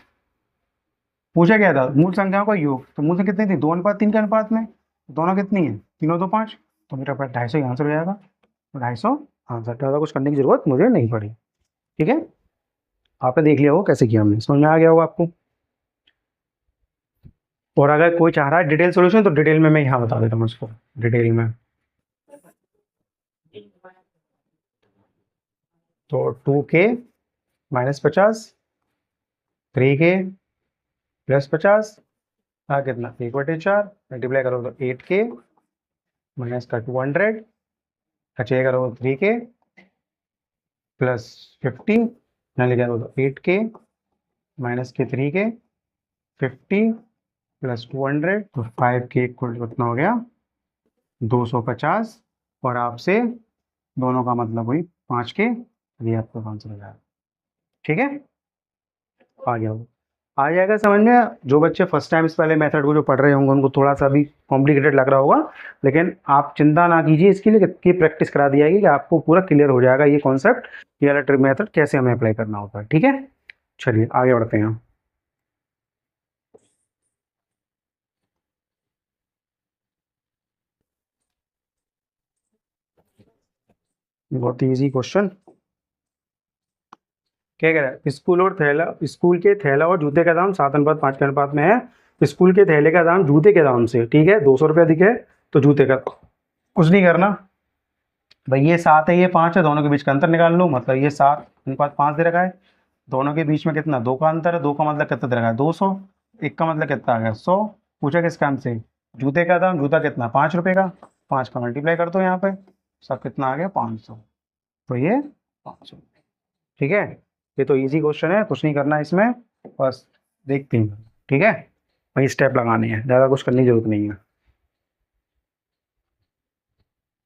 पूछा गया था मूल संख्याओं का योग, तो मूल संख्या कितनी थी 2:3 के अनुपात में, दोनों कितनी है 3 2 5, तो मेरा पास 250 आंसर हो जाएगा, 250 आंसर, ज़्यादा कुछ करने की जरूरत मुझे नहीं पड़ी। ठीक है, आपने देख लिया हो कैसे किया हमने, समझ में आ गया होगा आपको। और अगर कोई चाह रहा है डिटेल सॉल्यूशन तो डिटेल में मैं यहाँ बता देता हूँ उसको, डिटेल में। तो 2k -50, 3k +50 कितना 1/4, मल्टीप्लाई करो तो 8k माइनस का 200, अच्छा करो 3k +50, यहाँ लिखा तो 8k माइनस के 3k 50 +200, तो 5k इक्वल कितना हो गया 250, और आपसे दोनों का मतलब हुई 5k, ये आपका आंसर हो जाएगा। ठीक है, आ गया वो, आ जाएगा समझ में। जो बच्चे फर्स्ट टाइम इस वाले मेथड को जो पढ़ रहे होंगे उनको थोड़ा सा भी कॉम्प्लिकेटेड लग रहा होगा, लेकिन आप चिंता ना कीजिए इसके लिए, कि प्रैक्टिस करा दी जाएगी कि आपको पूरा क्लियर हो जाएगा ये कॉन्सेप्ट, ये वाला ट्रिक मेथड कैसे हमें अप्लाई करना होता है। ठीक है, चलिए आगे बढ़ते हैं। बहुत ईजी क्वेश्चन, क्या कह रहा है, स्कूल के थैला और जूते का दाम 7:5 के अनुपात में है, स्कूल के थैले का दाम जूते के दाम से, ठीक है, 200 रुपये अधिक है, तो जूते का कुछ नहीं करना भाई, ये 7 है ये 5 है, दोनों के बीच का अंतर निकाल लो, मतलब ये 7:5 दे रखा है, दोनों के बीच में कितना 2 का अंतर है, 2 का मतलब कितना दे रखा है 200, 1 का मतलब कितना आ गया 100। पूछा किस काम से, जूते का दाम, जूता कितना 5 रुपये का, 5 का मल्टीप्लाई कर दो यहाँ पे, सब कितना आ गया 500, तो ये 500। ठीक है, ये तो इजी क्वेश्चन है, कुछ नहीं करना है इसमें, बस देखते हैं। ठीक है, वही स्टेप लगाने हैं, ज़्यादा कुछ करने की जरूरत नहीं है।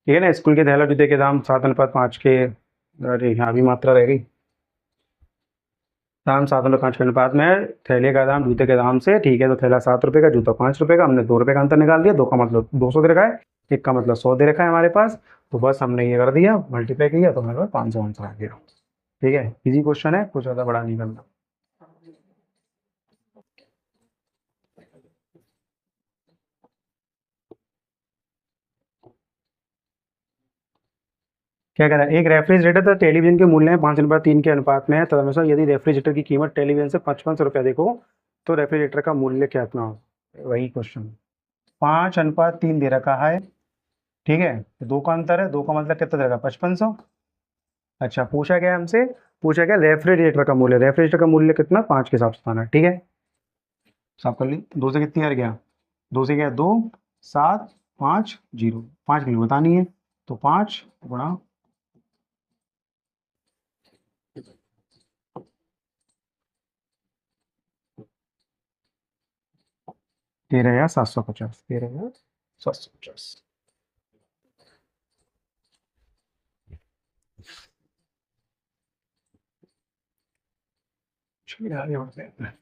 ठीक है ना, स्कूल के थैला जूते के दाम 7:5 के, अरे यहाँ भी मात्रा रह गई, दाम 7:5 के अनुपात में है, थैले का दाम जूते के दाम से, ठीक है, तो थैला 7 रुपये का, जूता 5 रुपये का, हमने 2 रुपये का अंतर निकाल दिया, 2 का मतलब 200 दे रखा है, 1 का मतलब 100 दे रखा है हमारे पास, तो बस हमने ये कर दिया, मल्टीप्लाई किया तो मेरे पास 500 आंसर आ गया। ठीक है, इजी क्वेश्चन है, कुछ ज़्यादा बड़ा नहीं करना। क्या कह रहा है, एक रेफ्रिजरेटर तो टेलीविजन के मूल्य में 5:3 के अनुपात में है, तदनुसार यदि रेफ्रिजरेटर की कीमत टेलीविजन से 55 रुपया देखो तो रेफ्रिजरेटर का मूल्य कितना हो। वही क्वेश्चन, 5:3 दे रखा है। ठीक है, तो दो का अंतर है, दो का मतलब कितना देगा, 5500। अच्छा, पूछा गया हमसे, पूछा गया रेफ्रिजरेटर का मूल्य, रेफ्रिजरेटर का मूल्य कितना, 5 के हिसाब से आना। ठीक है, साफ कर ली, दो से कितनी हार गया, दो से गया 2, 7, 5, 0, 5 किलो बतानी है, तो 5 गुणा 13,750, 13,750। चलिए आगे बढ़ते हैं।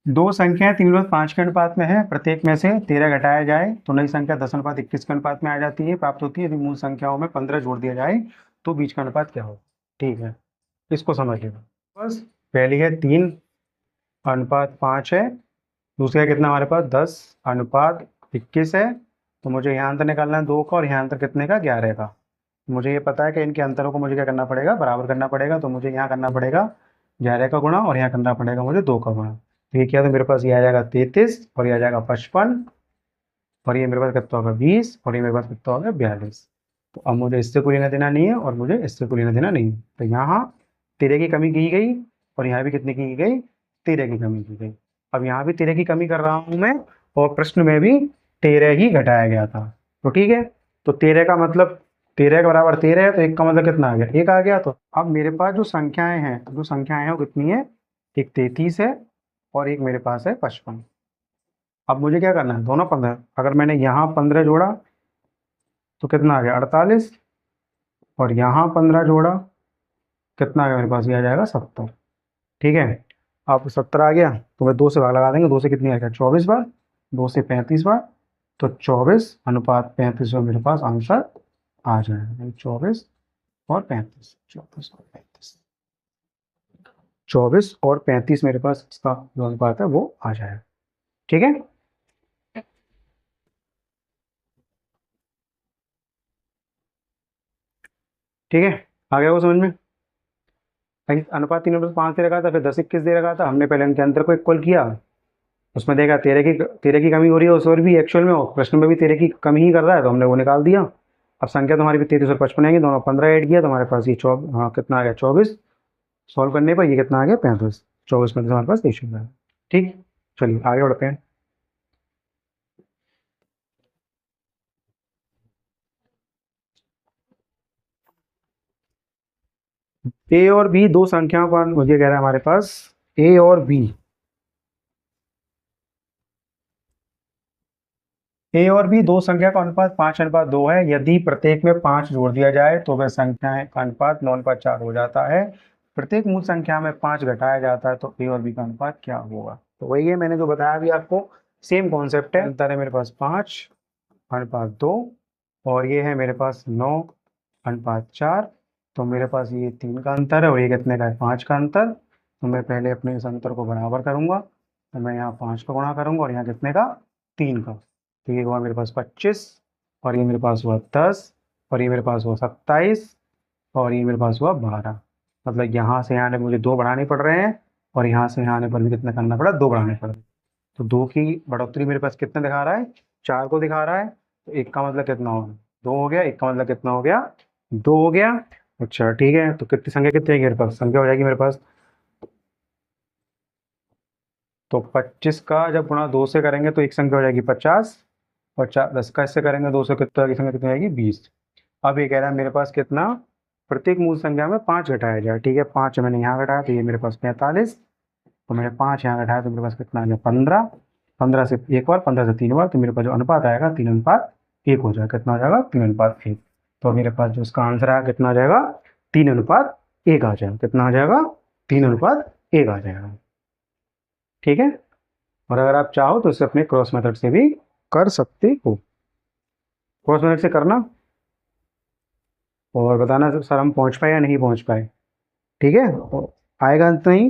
दो संख्याएं 3:5 के अनुपात में है, प्रत्येक में से 13 घटाया जाए तो नई संख्या 10:21 के अनुपात में आ जाती है, प्राप्त होती है। यदि मूल संख्याओं में 15 जोड़ दिया जाए तो बीच का अनुपात क्या होगा। ठीक है, इसको समझिएगा। बस पहली है 3:5 है, दूसरा कितना हमारे पास 10:21 है, तो मुझे यहाँ अंतर निकालना है 2 का, और यहाँ अंतर कितने का, 11 का। मुझे ये पता है कि इनके अंतरों को मुझे क्या करना पड़ेगा, बराबर करना पड़ेगा, तो मुझे यहाँ करना पड़ेगा 11 का गुणा, और यहाँ करना पड़ेगा मुझे 2 का गुणा। तो ये क्या, तो मेरे पास ये आ जाएगा 33, और ये आ जाएगा 55, और ये मेरे पास कितना होगा 20, और ये मेरे पास कितना होगा 42। तो अब मुझे इससे कोई लेना देना नहीं है, और मुझे इससे कोई लेना देना नहीं है, तो यहाँ 13 की कमी की गई, और यहाँ भी कितने की गई, 13 की कमी की गई। अब यहाँ भी 13 की कमी कर रहा हूँ मैं, और प्रश्न में भी 13 ही घटाया गया था। तो ठीक है, तो 13 का मतलब 13 के बराबर 13 है, तो एक का मतलब कितना आ गया, एक आ गया। तो अब मेरे पास जो संख्याएं हैं, वो कितनी है, एक 33 है, और एक मेरे पास है 55। अब मुझे क्या करना है, दोनों 15, अगर मैंने यहाँ 15 जोड़ा तो कितना आ गया 48, और यहाँ 15 जोड़ा कितना आ गया मेरे पास, ये आ जाएगा 70। ठीक है, अब 70 आ गया तो मैं 2 से भाग लगा देंगे, 2 से कितनी आ गया 24 बार, 2 से 35 बार, तो 24:35 में मेरे पास आंसर आ जाएगा। 24 और 35 मेरे पास इसका जो अनुपात है वो आ जाएगा। ठीक है, ठीक है, आ गया वो समझ में। भाई अनुपात 3:5 दे रखा था, फिर 10:21 दे रखा था, हमने पहले इनके अंतर को इक्वल किया, उसमें देखा 13 की कमी हो रही है, उस और भी एक्चुअल में, प्रश्न में भी 13 की कमी ही कर रहा है, तो हमने वो निकाल दिया। अब संख्या तो हमारी भी 33 और 55 आएंगी, दोनों 15 ऐड किया तो हमारे पास ये 24, हाँ कितना आ गया 24, सॉल्व करने पर ये कितना आ गया 35, 24 में से हमारे पास 23 है। ठीक, चलिए आगे बढ़ते हैं। ए और बी दो संख्याओं का मुझे कह रहा है हमारे पास, ए और बी, ए और बी दो संख्या का अनुपात 5:2 है, यदि प्रत्येक में 5 जोड़ दिया जाए तो वह संख्या का अनुपात 9:4 हो जाता है। प्रत्येक मूल संख्या में 5 घटाया जाता है तो ए और बी का अनुपात क्या होगा। तो वही है मैंने जो बताया अभी आपको, सेम कॉन्सेप्ट है। अंतर है मेरे पास 5:2, और ये है मेरे पास 9:4। तो मेरे पास ये 3 का अंतर है, और ये कितने का है, 5 का अंतर। तो मैं पहले अपने इस अंतर को बराबर करूंगा, तो मैं यहाँ 5 का गुणा करूंगा, और यहाँ कितने का, 3 का। तो ये हुआ मेरे पास 25, और ये मेरे पास हुआ 10, और ये मेरे पास हुआ 27, और ये मेरे पास हुआ 12। मतलब यहाँ से यहाँ आने मुझे 2 बढ़ाने पड़ रहे हैं, और यहाँ से यहाँ आने पर भी कितना करना पड़ा, 2 बढ़ाने पड़ रहे हैं। तो 2 की बढ़ोतरी मेरे पास कितना दिखा रहा है, 4 को दिखा रहा है। तो एक का मतलब कितना होगा, 2 हो गया, एक का मतलब कितना हो गया, 2 हो गया। अच्छा ठीक है, तो कितनी संख्या कितनी है मेरे पास, संख्या हो जाएगी मेरे पास, तो 25 का जब गुणा 2 से करेंगे तो एक संख्या हो जाएगी 50, और 10 का इससे करेंगे 2 से कितना की संख्या कितनी आएगी 20। अब ये कह रहा है मेरे पास कितना, प्रत्येक मूल संख्या में 5 घटाया जाए। ठीक है, 5 मैंने यहाँ घटाया तो ये मेरे पास 45, तो मैंने 5 यहाँ घटाया तो मेरे पास कितना आ गया 15, 15 से एक बार, 15 से 3 बार, तो मेरे पास जो अनुपात आएगा 3:1 हो जाएगा। कितना हो जाएगा 3:1। तो मेरे पास जो इसका आंसर आया कितना आ जाएगा, 3:1 आ जाएगा। कितना आ जाएगा, 3:1 आ जाएगा। ठीक है। और अगर आप चाहो तो इसे अपने क्रॉस मेथड से भी कर सकते हो। क्रॉस मेथड से करना और बताना सर हम पहुंच पाए या नहीं पहुंच पाए। ठीक है, और आएगा तो नहीं,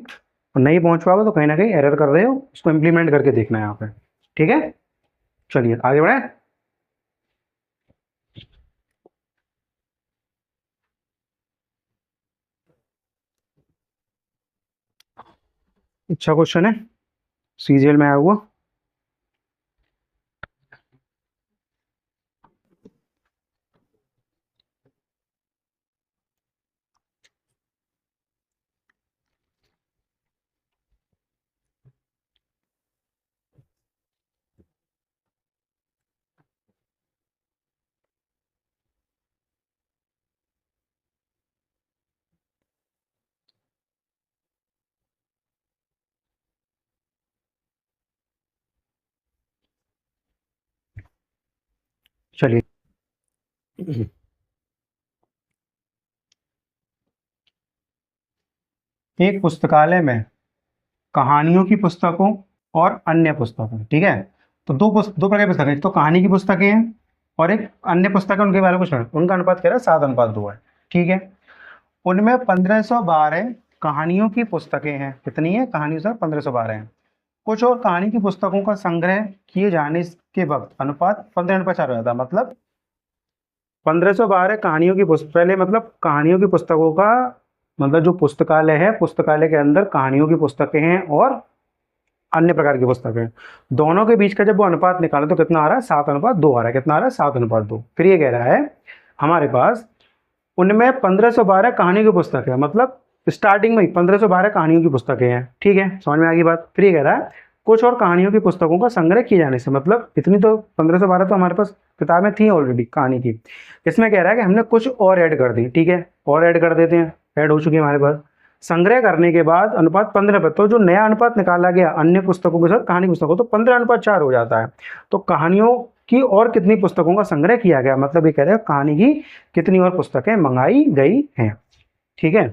और नहीं पहुंच पाओगे तो कहीं ना कहीं एरर कर रहे हो, उसको इम्प्लीमेंट करके देखना है यहाँ पे। ठीक है, चलिए आगे बढ़े। अच्छा क्वेश्चन है, सीजीएल में आया हुआ। चलिए, एक पुस्तकालय में कहानियों की पुस्तकों और अन्य पुस्तकें, ठीक है। तो दो प्रकार की पुस्तकें, एक तो कहानी की पुस्तकें हैं और एक अन्य पुस्तकें, उनके बारे में कुछ नहीं, उनका अनुपात कह रहा है 7:2 है। ठीक है, उनमें 1512 कहानियों की पुस्तकें हैं। कितनी है कहानियों से? 1512 हैं। कुछ और कहानी की पुस्तकों का संग्रह किए जाने के वक्त अनुपात 15:4 हो जाता है। मतलब 1512 कहानियों की पुस्तक, पहले मतलब कहानियों की पुस्तकों का मतलब जो पुस्तकालय है, पुस्तकालय के अंदर कहानियों की पुस्तकें हैं और अन्य प्रकार की पुस्तकें, दोनों के बीच का जब वो अनुपात निकाले तो कितना आ रहा है? 7:2 आ रहा है। कितना आ रहा है? 7:2। फिर ये कह रहा है हमारे पास उनमें 1512 कहानी की पुस्तक है, मतलब स्टार्टिंग में ही 1512 कहानियों की पुस्तकें हैं। ठीक है, समझ में आ गई बात। फिर ये कह रहा है कुछ और कहानियों की पुस्तकों का संग्रह किए जाने से, मतलब इतनी तो 1512 तो हमारे पास किताबें थी ऑलरेडी कहानी की। इसमें कह रहा है कि हमने कुछ और ऐड कर दी। ठीक है, और ऐड कर देते हैं, ऐड हो चुकी है हमारे पास। संग्रह करने के बाद अनुपात 15 पर, तो जो नया अनुपात निकाला गया अन्य पुस्तकों के साथ कहानी पुस्तकों, तो 15:4 हो जाता है। तो कहानियों की और कितनी पुस्तकों का संग्रह किया गया, मतलब ये कह रहे हैं कहानी की कितनी और पुस्तकें मंगाई गई हैं। ठीक है,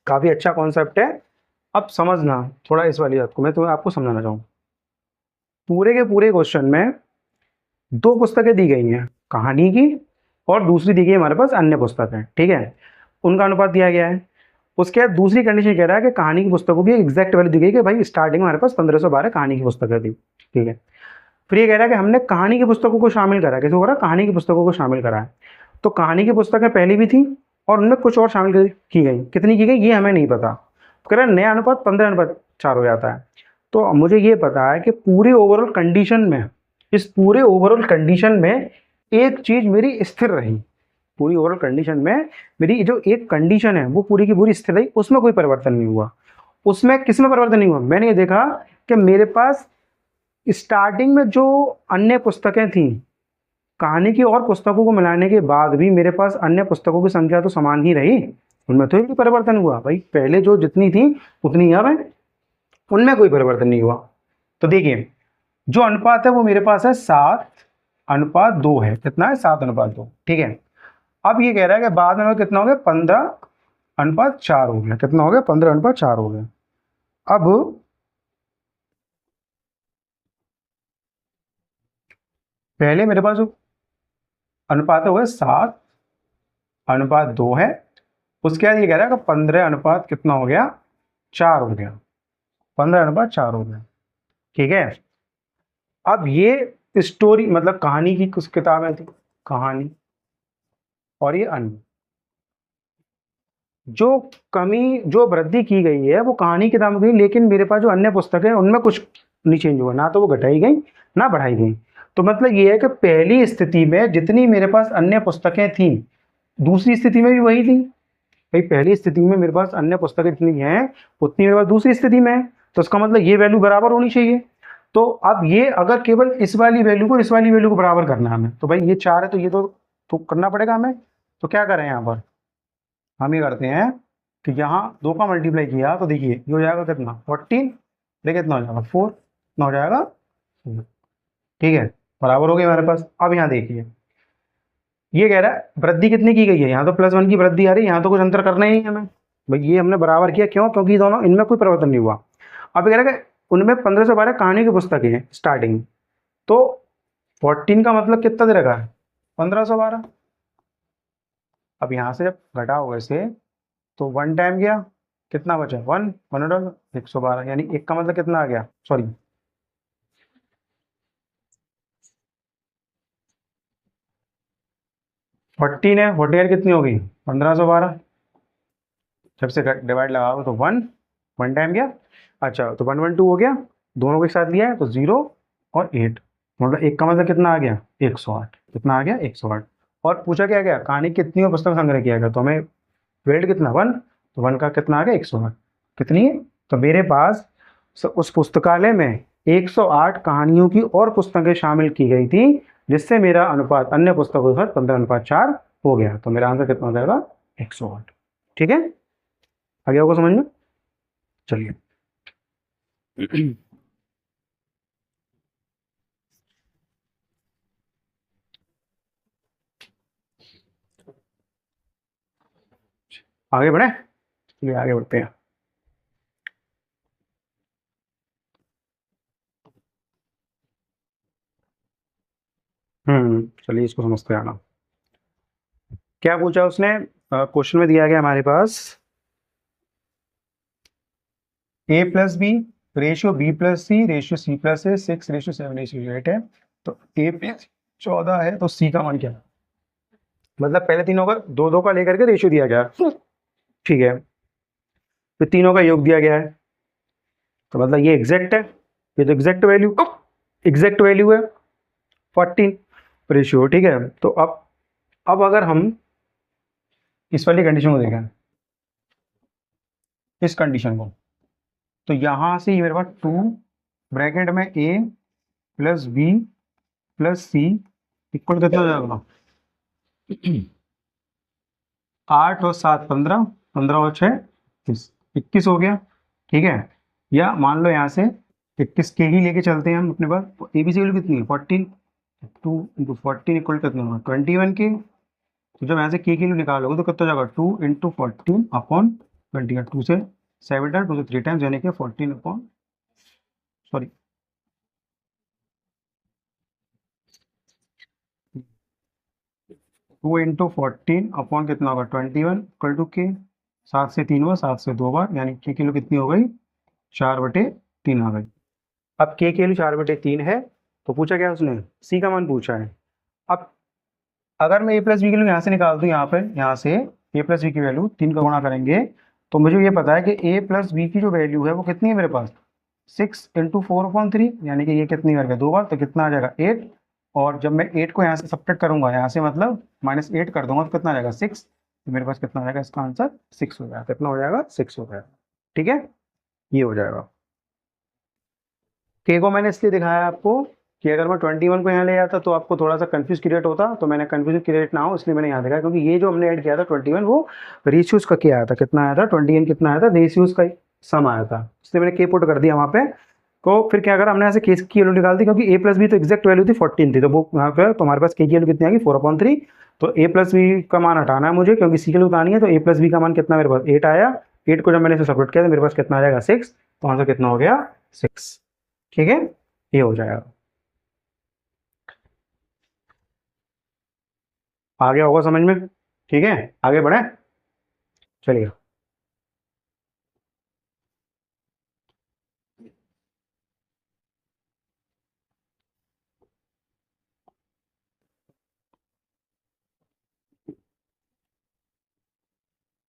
काफी अच्छा कॉन्सेप्ट है। अब समझना थोड़ा इस वाली बात को, मैं तुम्हें आपको समझाना चाहूँ। पूरे के पूरे क्वेश्चन में दो पुस्तकें दी गई हैं, कहानी की और दूसरी दी गई है हमारे पास अन्य पुस्तकें। ठीक है, उनका अनुपात दिया गया है। उसके बाद दूसरी कंडीशन कह रहा है कि कहानी की पुस्तकों की एग्जैक्ट वैल्यू दी गई कि भाई स्टार्टिंग में हमारे पास 1512 कहानी की पुस्तकें थी। ठीक है, फिर ये कह रहा है कि हमने कहानी की पुस्तकों को शामिल करा है। कैसे हो रहा है? कहानी की पुस्तकों को शामिल करा है। तो कहानी की पुस्तकें पहले भी थी और उनमें कुछ और शामिल की गई। कितनी की गई ये हमें नहीं पता। कह रहा है नया अनुपात 15:4 हो जाता है। तो मुझे ये पता है कि पूरे ओवरऑल कंडीशन में, इस पूरे ओवरऑल कंडीशन में एक चीज मेरी स्थिर रही। पूरी ओवरऑल कंडीशन में मेरी जो एक कंडीशन है वो पूरी की पूरी स्थिर रही, उसमें कोई परिवर्तन नहीं हुआ। उसमें किसमें परिवर्तन नहीं हुआ? मैंने ये देखा कि मेरे पास स्टार्टिंग में जो अन्य पुस्तकें थीं, कहानी की और पुस्तकों को मिलाने के बाद भी मेरे पास अन्य पुस्तकों की संख्या तो समान ही रही, उनमें तो ही परिवर्तन हुआ। भाई पहले जो जितनी थी उतनी अब है, उनमें कोई परिवर्तन नहीं हुआ। तो देखिए जो अनुपात है वो मेरे पास है 7:2 है। कितना है? 7:2। ठीक है, अब ये कह रहा है कि बाद में कितना हो गया? 15:4 हो गया। कितना हो गया? 15:4 हो गया। अब पहले मेरे पास जो अनुपात है वो है 7:2 है। उसके बाद ये कह रहा है कि 15 कितना हो गया? 4 हो गया। 15:4 हो गया। ठीक है, अब ये स्टोरी मतलब कहानी की कुछ किताबें थी, कहानी और ये अन्य, जो कमी जो वृद्धि की गई है वो कहानी किताबों की, लेकिन मेरे पास जो अन्य पुस्तक है उनमें कुछ नहीं चेंज हुआ, ना तो वो घटाई गई ना बढ़ाई गई। तो मतलब ये है कि पहली स्थिति में जितनी मेरे पास अन्य पुस्तकें थी, दूसरी स्थिति में भी वही थी। भाई पहली स्थिति में मेरे पास अन्य पुस्तकें जितनी हैं उतनी मेरे पास दूसरी स्थिति में है, तो इसका मतलब ये वैल्यू बराबर होनी चाहिए। तो अब ये अगर केवल इस वाली वैल्यू को इस वाली वैल्यू को बराबर करना है हमें, तो भाई ये 4 है तो ये तो करना पड़ेगा हमें। तो क्या करें यहाँ पर? हम ये करते हैं कि यहाँ 2 का मल्टीप्लाई किया तो देखिए ये हो जाएगा कितना? 14। देखिए कितना हो जाएगा? 4 कितना हो जाएगा? ठीक है, बराबर हो गई हमारे पास। अब यहाँ देखिए ये कह रहा है वृद्धि कितनी की गई है, यहाँ तो +1 की वृद्धि आ रही है, यहाँ तो कुछ अंतर करना ही नहीं है हमें। भाई ये हमने बराबर किया, क्यों? क्योंकि दोनों इनमें कोई परिवर्तन नहीं हुआ। अब कह रहा है उनमें 15 से 12 कहानी की पुस्तकें हैं स्टार्टिंग। तो 14 का मतलब कितना दे रखा है, 1512। अब यहाँ से जब घटाओगे इसे तो 1 टाइम गया, कितना बचा, 112, यानी एक का मतलब कितना आ गया, सॉरी 14 है, 14 कितनी होगी 1512। जब से डिवाइड लगाओगे तो 1 टाइम गया। अच्छा तो 112 हो गया, दोनों के साथ लिया है तो 0 और 8, मतलब एक का मतलब कितना आ गया 108। कितना आ गया 108। और पूछा क्या गया कहानी कितनी और पुस्तक संग्रह किया गया, तो हमें वेल्ड कितना 1, तो 1 का कितना आ गया 108। कितनी है, तो मेरे पास उस पुस्तकालय में 108 कहानियों की और पुस्तकें शामिल की गई थी, जिससे मेरा अनुपात अन्य पुस्तकों के साथ 15:4 हो गया। तो मेरा आंसर कितना हो जाएगा 108। ठीक है, आगे होगा समझ में, चलिए। आगे बढ़े, चलिए आगे बढ़ते हैं। चलिए इसको समझते हैं आना। क्या पूछा उसने, क्वेश्चन में दिया गया हमारे पास A+B ratio B+C ratio C+A 6:7:8 है। तो A+14 है तो C का मान क्या है, मतलब पहले तीनों का दो दो का लेकर के रेशियो दिया गया, ठीक है, फिर तीनों का योग दिया गया है, तो मतलब ये एग्जैक्ट है, ये तो एग्जैक्ट वैल्यू है 14 रेशियो, ठीक है। तो अब अगर हम इस वाली कंडीशन को देखें, इस कंडीशन को, तो यहां से ये मेरे पास 2 ब्रैकेट में A+B+C इक्वल कितना हो जाएगा 8 और 7 15, 15 और 6 21 हो गया, ठीक है। या मान लो यहाँ से 21 के ही लेके चलते हैं हम अपने पास, तो ए बी सी वैल्यू कितनी है 14, 2 × 14 इक्वल कितना होगा 21 के। तो जब यहाँ से के की वैल्यू निकालोगे तो कितना हो जाएगा 2 × 14 अपॉन 20, 2 से 7 टाइम 2 से 3 टाइम्स, यानी कि 14 अपॉन, सॉरी 2 × 14 अपॉन कितना होगा 21 इक्वल टू के। 7 से 3 बार, 7 से 2 बार, यानी के किलो कितनी हो गई 4/3 आ गई। अब के की वैल्यू 4/3 है, तो पूछा क्या उसने, सी का मान पूछा है। अब अगर मैं A+B की वैल्यू यहाँ से निकाल दूँ, यहाँ से A+B की वैल्यू 3 का गुणा करेंगे, तो मुझे ये पता है कि A+B की जो वैल्यू है वो कितनी है मेरे पास 6 × 4/3, यानी कि ये कितनी करके 2 बार, तो कितना आ जाएगा 8। और जब मैं 8 को यहाँ से सब्ट्रैक्ट करूंगा, यहाँ से मतलब -8 कर दूंगा, तो कितना आ जाएगा 6। तो मेरे पास कितना आ जाएगा, इसका आंसर 6 हो जाएगा। कितना हो जाएगा 6 हो जाएगा, ठीक है, ये हो जाएगा। के को मैंने इसलिए दिखाया आपको कि अगर मैं 21 को यहाँ ले आता तो आपको थोड़ा सा कंफ्यूज क्रिएट होता, तो मैंने कंफ्यूजन क्रिएट ना हो इसलिए मैंने यहाँ दिखाया, क्योंकि ये जो हमने ऐड किया था 21 वो रेशियोज का क्या आया था, कितना आया था 21 कितना आया था रेशियोज का सम आया था, इसलिए मैंने के पुट कर दिया वहाँ पे। तो फिर क्या करा हमने यहाँ से के की वैल्यू निकाल दी, क्योंकि A+B तो एक्जैक्ट वैल्यू थी 14 थी, तो वो यहाँ पे तो हमारे पास के की वैल्यू कितनी आ गई 4/3। तो A+B का मान हटाना है मुझे, क्योंकि सी की वैल्यू उतारनी है, तो A+B का मान कितना मेरे पास 8 आया। 8 को जब मैंने इसे सब्ट्रैक्ट किया तो मेरे पास कितना आ जाएगा 6, तो आंसर कितना हो गया 6, ठीक है, ये हो जाएगा। आ गया होगा समझ में, ठीक है, आगे बढ़े, चलिए।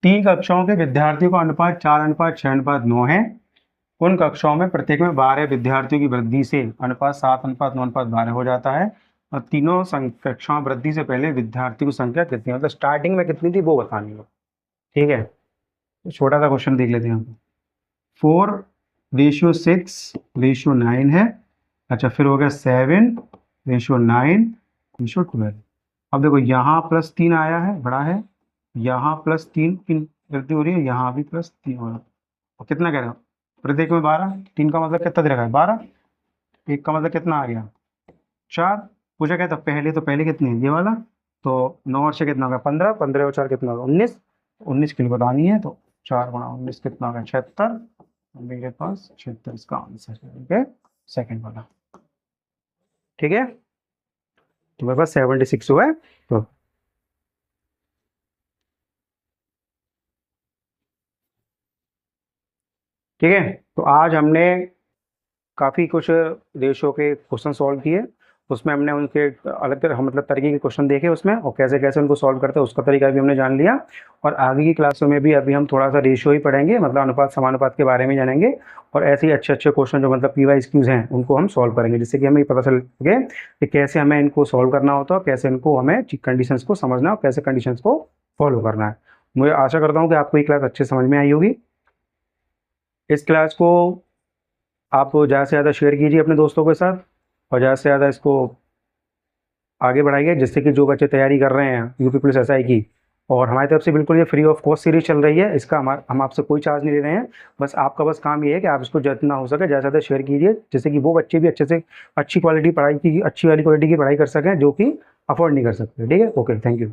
3 कक्षाओं के विद्यार्थियों का अनुपात 4:6:9 है। उन कक्षाओं में प्रत्येक में 12 विद्यार्थियों की वृद्धि से अनुपात 7:9:12 हो जाता है, और तीनों कक्षाओं वृद्धि से पहले विद्यार्थियों की संख्या कितनी, मतलब स्टार्टिंग में कितनी थी वो बतानी हो, ठीक है। तो छोटा सा क्वेश्चन देख लेते हैं हम। 4:6:9 है। अच्छा फिर हो गया 7:9:12। अब देखो यहाँ +3 आया है, बड़ा है, यहाँ +3 की वृद्धि हो रही है, यहाँ भी +3 हो रहा है, और कितना कह रहे हो प्रत्येक में 12, 3 का मतलब कितना दे रखा है 12, 1 का मतलब कितना आ गया 4। पूछा क्या था पहले, तो पहले कितनी है ये वाला, तो 9 और 6 कितना होगा 15, 15 और 4 कितना होगा 19, 19 किलो बतानी है, तो 4 × 19 कितना होगा 76, मेरे पास 76 इसका आंसर है। ओके, सेकंड वाला। ठीक है, तो मेरे पास 76 हुआ है। तो ठीक है, तो आज हमने काफ़ी कुछ देशों के क्वेश्चन सॉल्व किए। उसमें हमने उनके अलग तरह मतलब तरीके के क्वेश्चन देखे उसमें, और कैसे कैसे उनको सॉल्व करते हैं उसका तरीका भी हमने जान लिया। और आगे की क्लासों में भी अभी हम थोड़ा सा रेशियो ही पढ़ेंगे, मतलब अनुपात समानुपात के बारे में जानेंगे। और ऐसे ही अच्छे अच्छे क्वेश्चन जो मतलब PYQs हैं उनको हम सॉल्व करेंगे, जिससे कि हमें ये पता चल सके कि कैसे हमें इनको सॉल्व करना होता है, कैसे इनको हमें कंडीशंस को समझना और कैसे कंडीशंस को फॉलो करना है। मुझे आशा करता हूँ कि आपको ये क्लास अच्छे समझ में आई होगी। इस क्लास को आप ज़्यादा से ज़्यादा शेयर कीजिए अपने दोस्तों के साथ, और ज़्यादा से ज़्यादा इसको आगे बढ़ाइए, जिससे कि जो बच्चे तैयारी कर रहे हैं यूपी पुलिस SI की, और हमारी तरफ से बिल्कुल ये फ्री ऑफ कॉस्ट सीरीज चल रही है, इसका हम आपसे कोई चार्ज नहीं ले रहे हैं। बस आपका बस काम ये है कि आप इसको जितना हो सके ज़्यादा से ज़्यादा शेयर कीजिए, जिससे कि वो बच्चे भी अच्छे से अच्छी वाली क्वालिटी की पढ़ाई कर सकें जो कि अफोर्ड नहीं कर सकते। ठीक है, ओके, थैंक यू।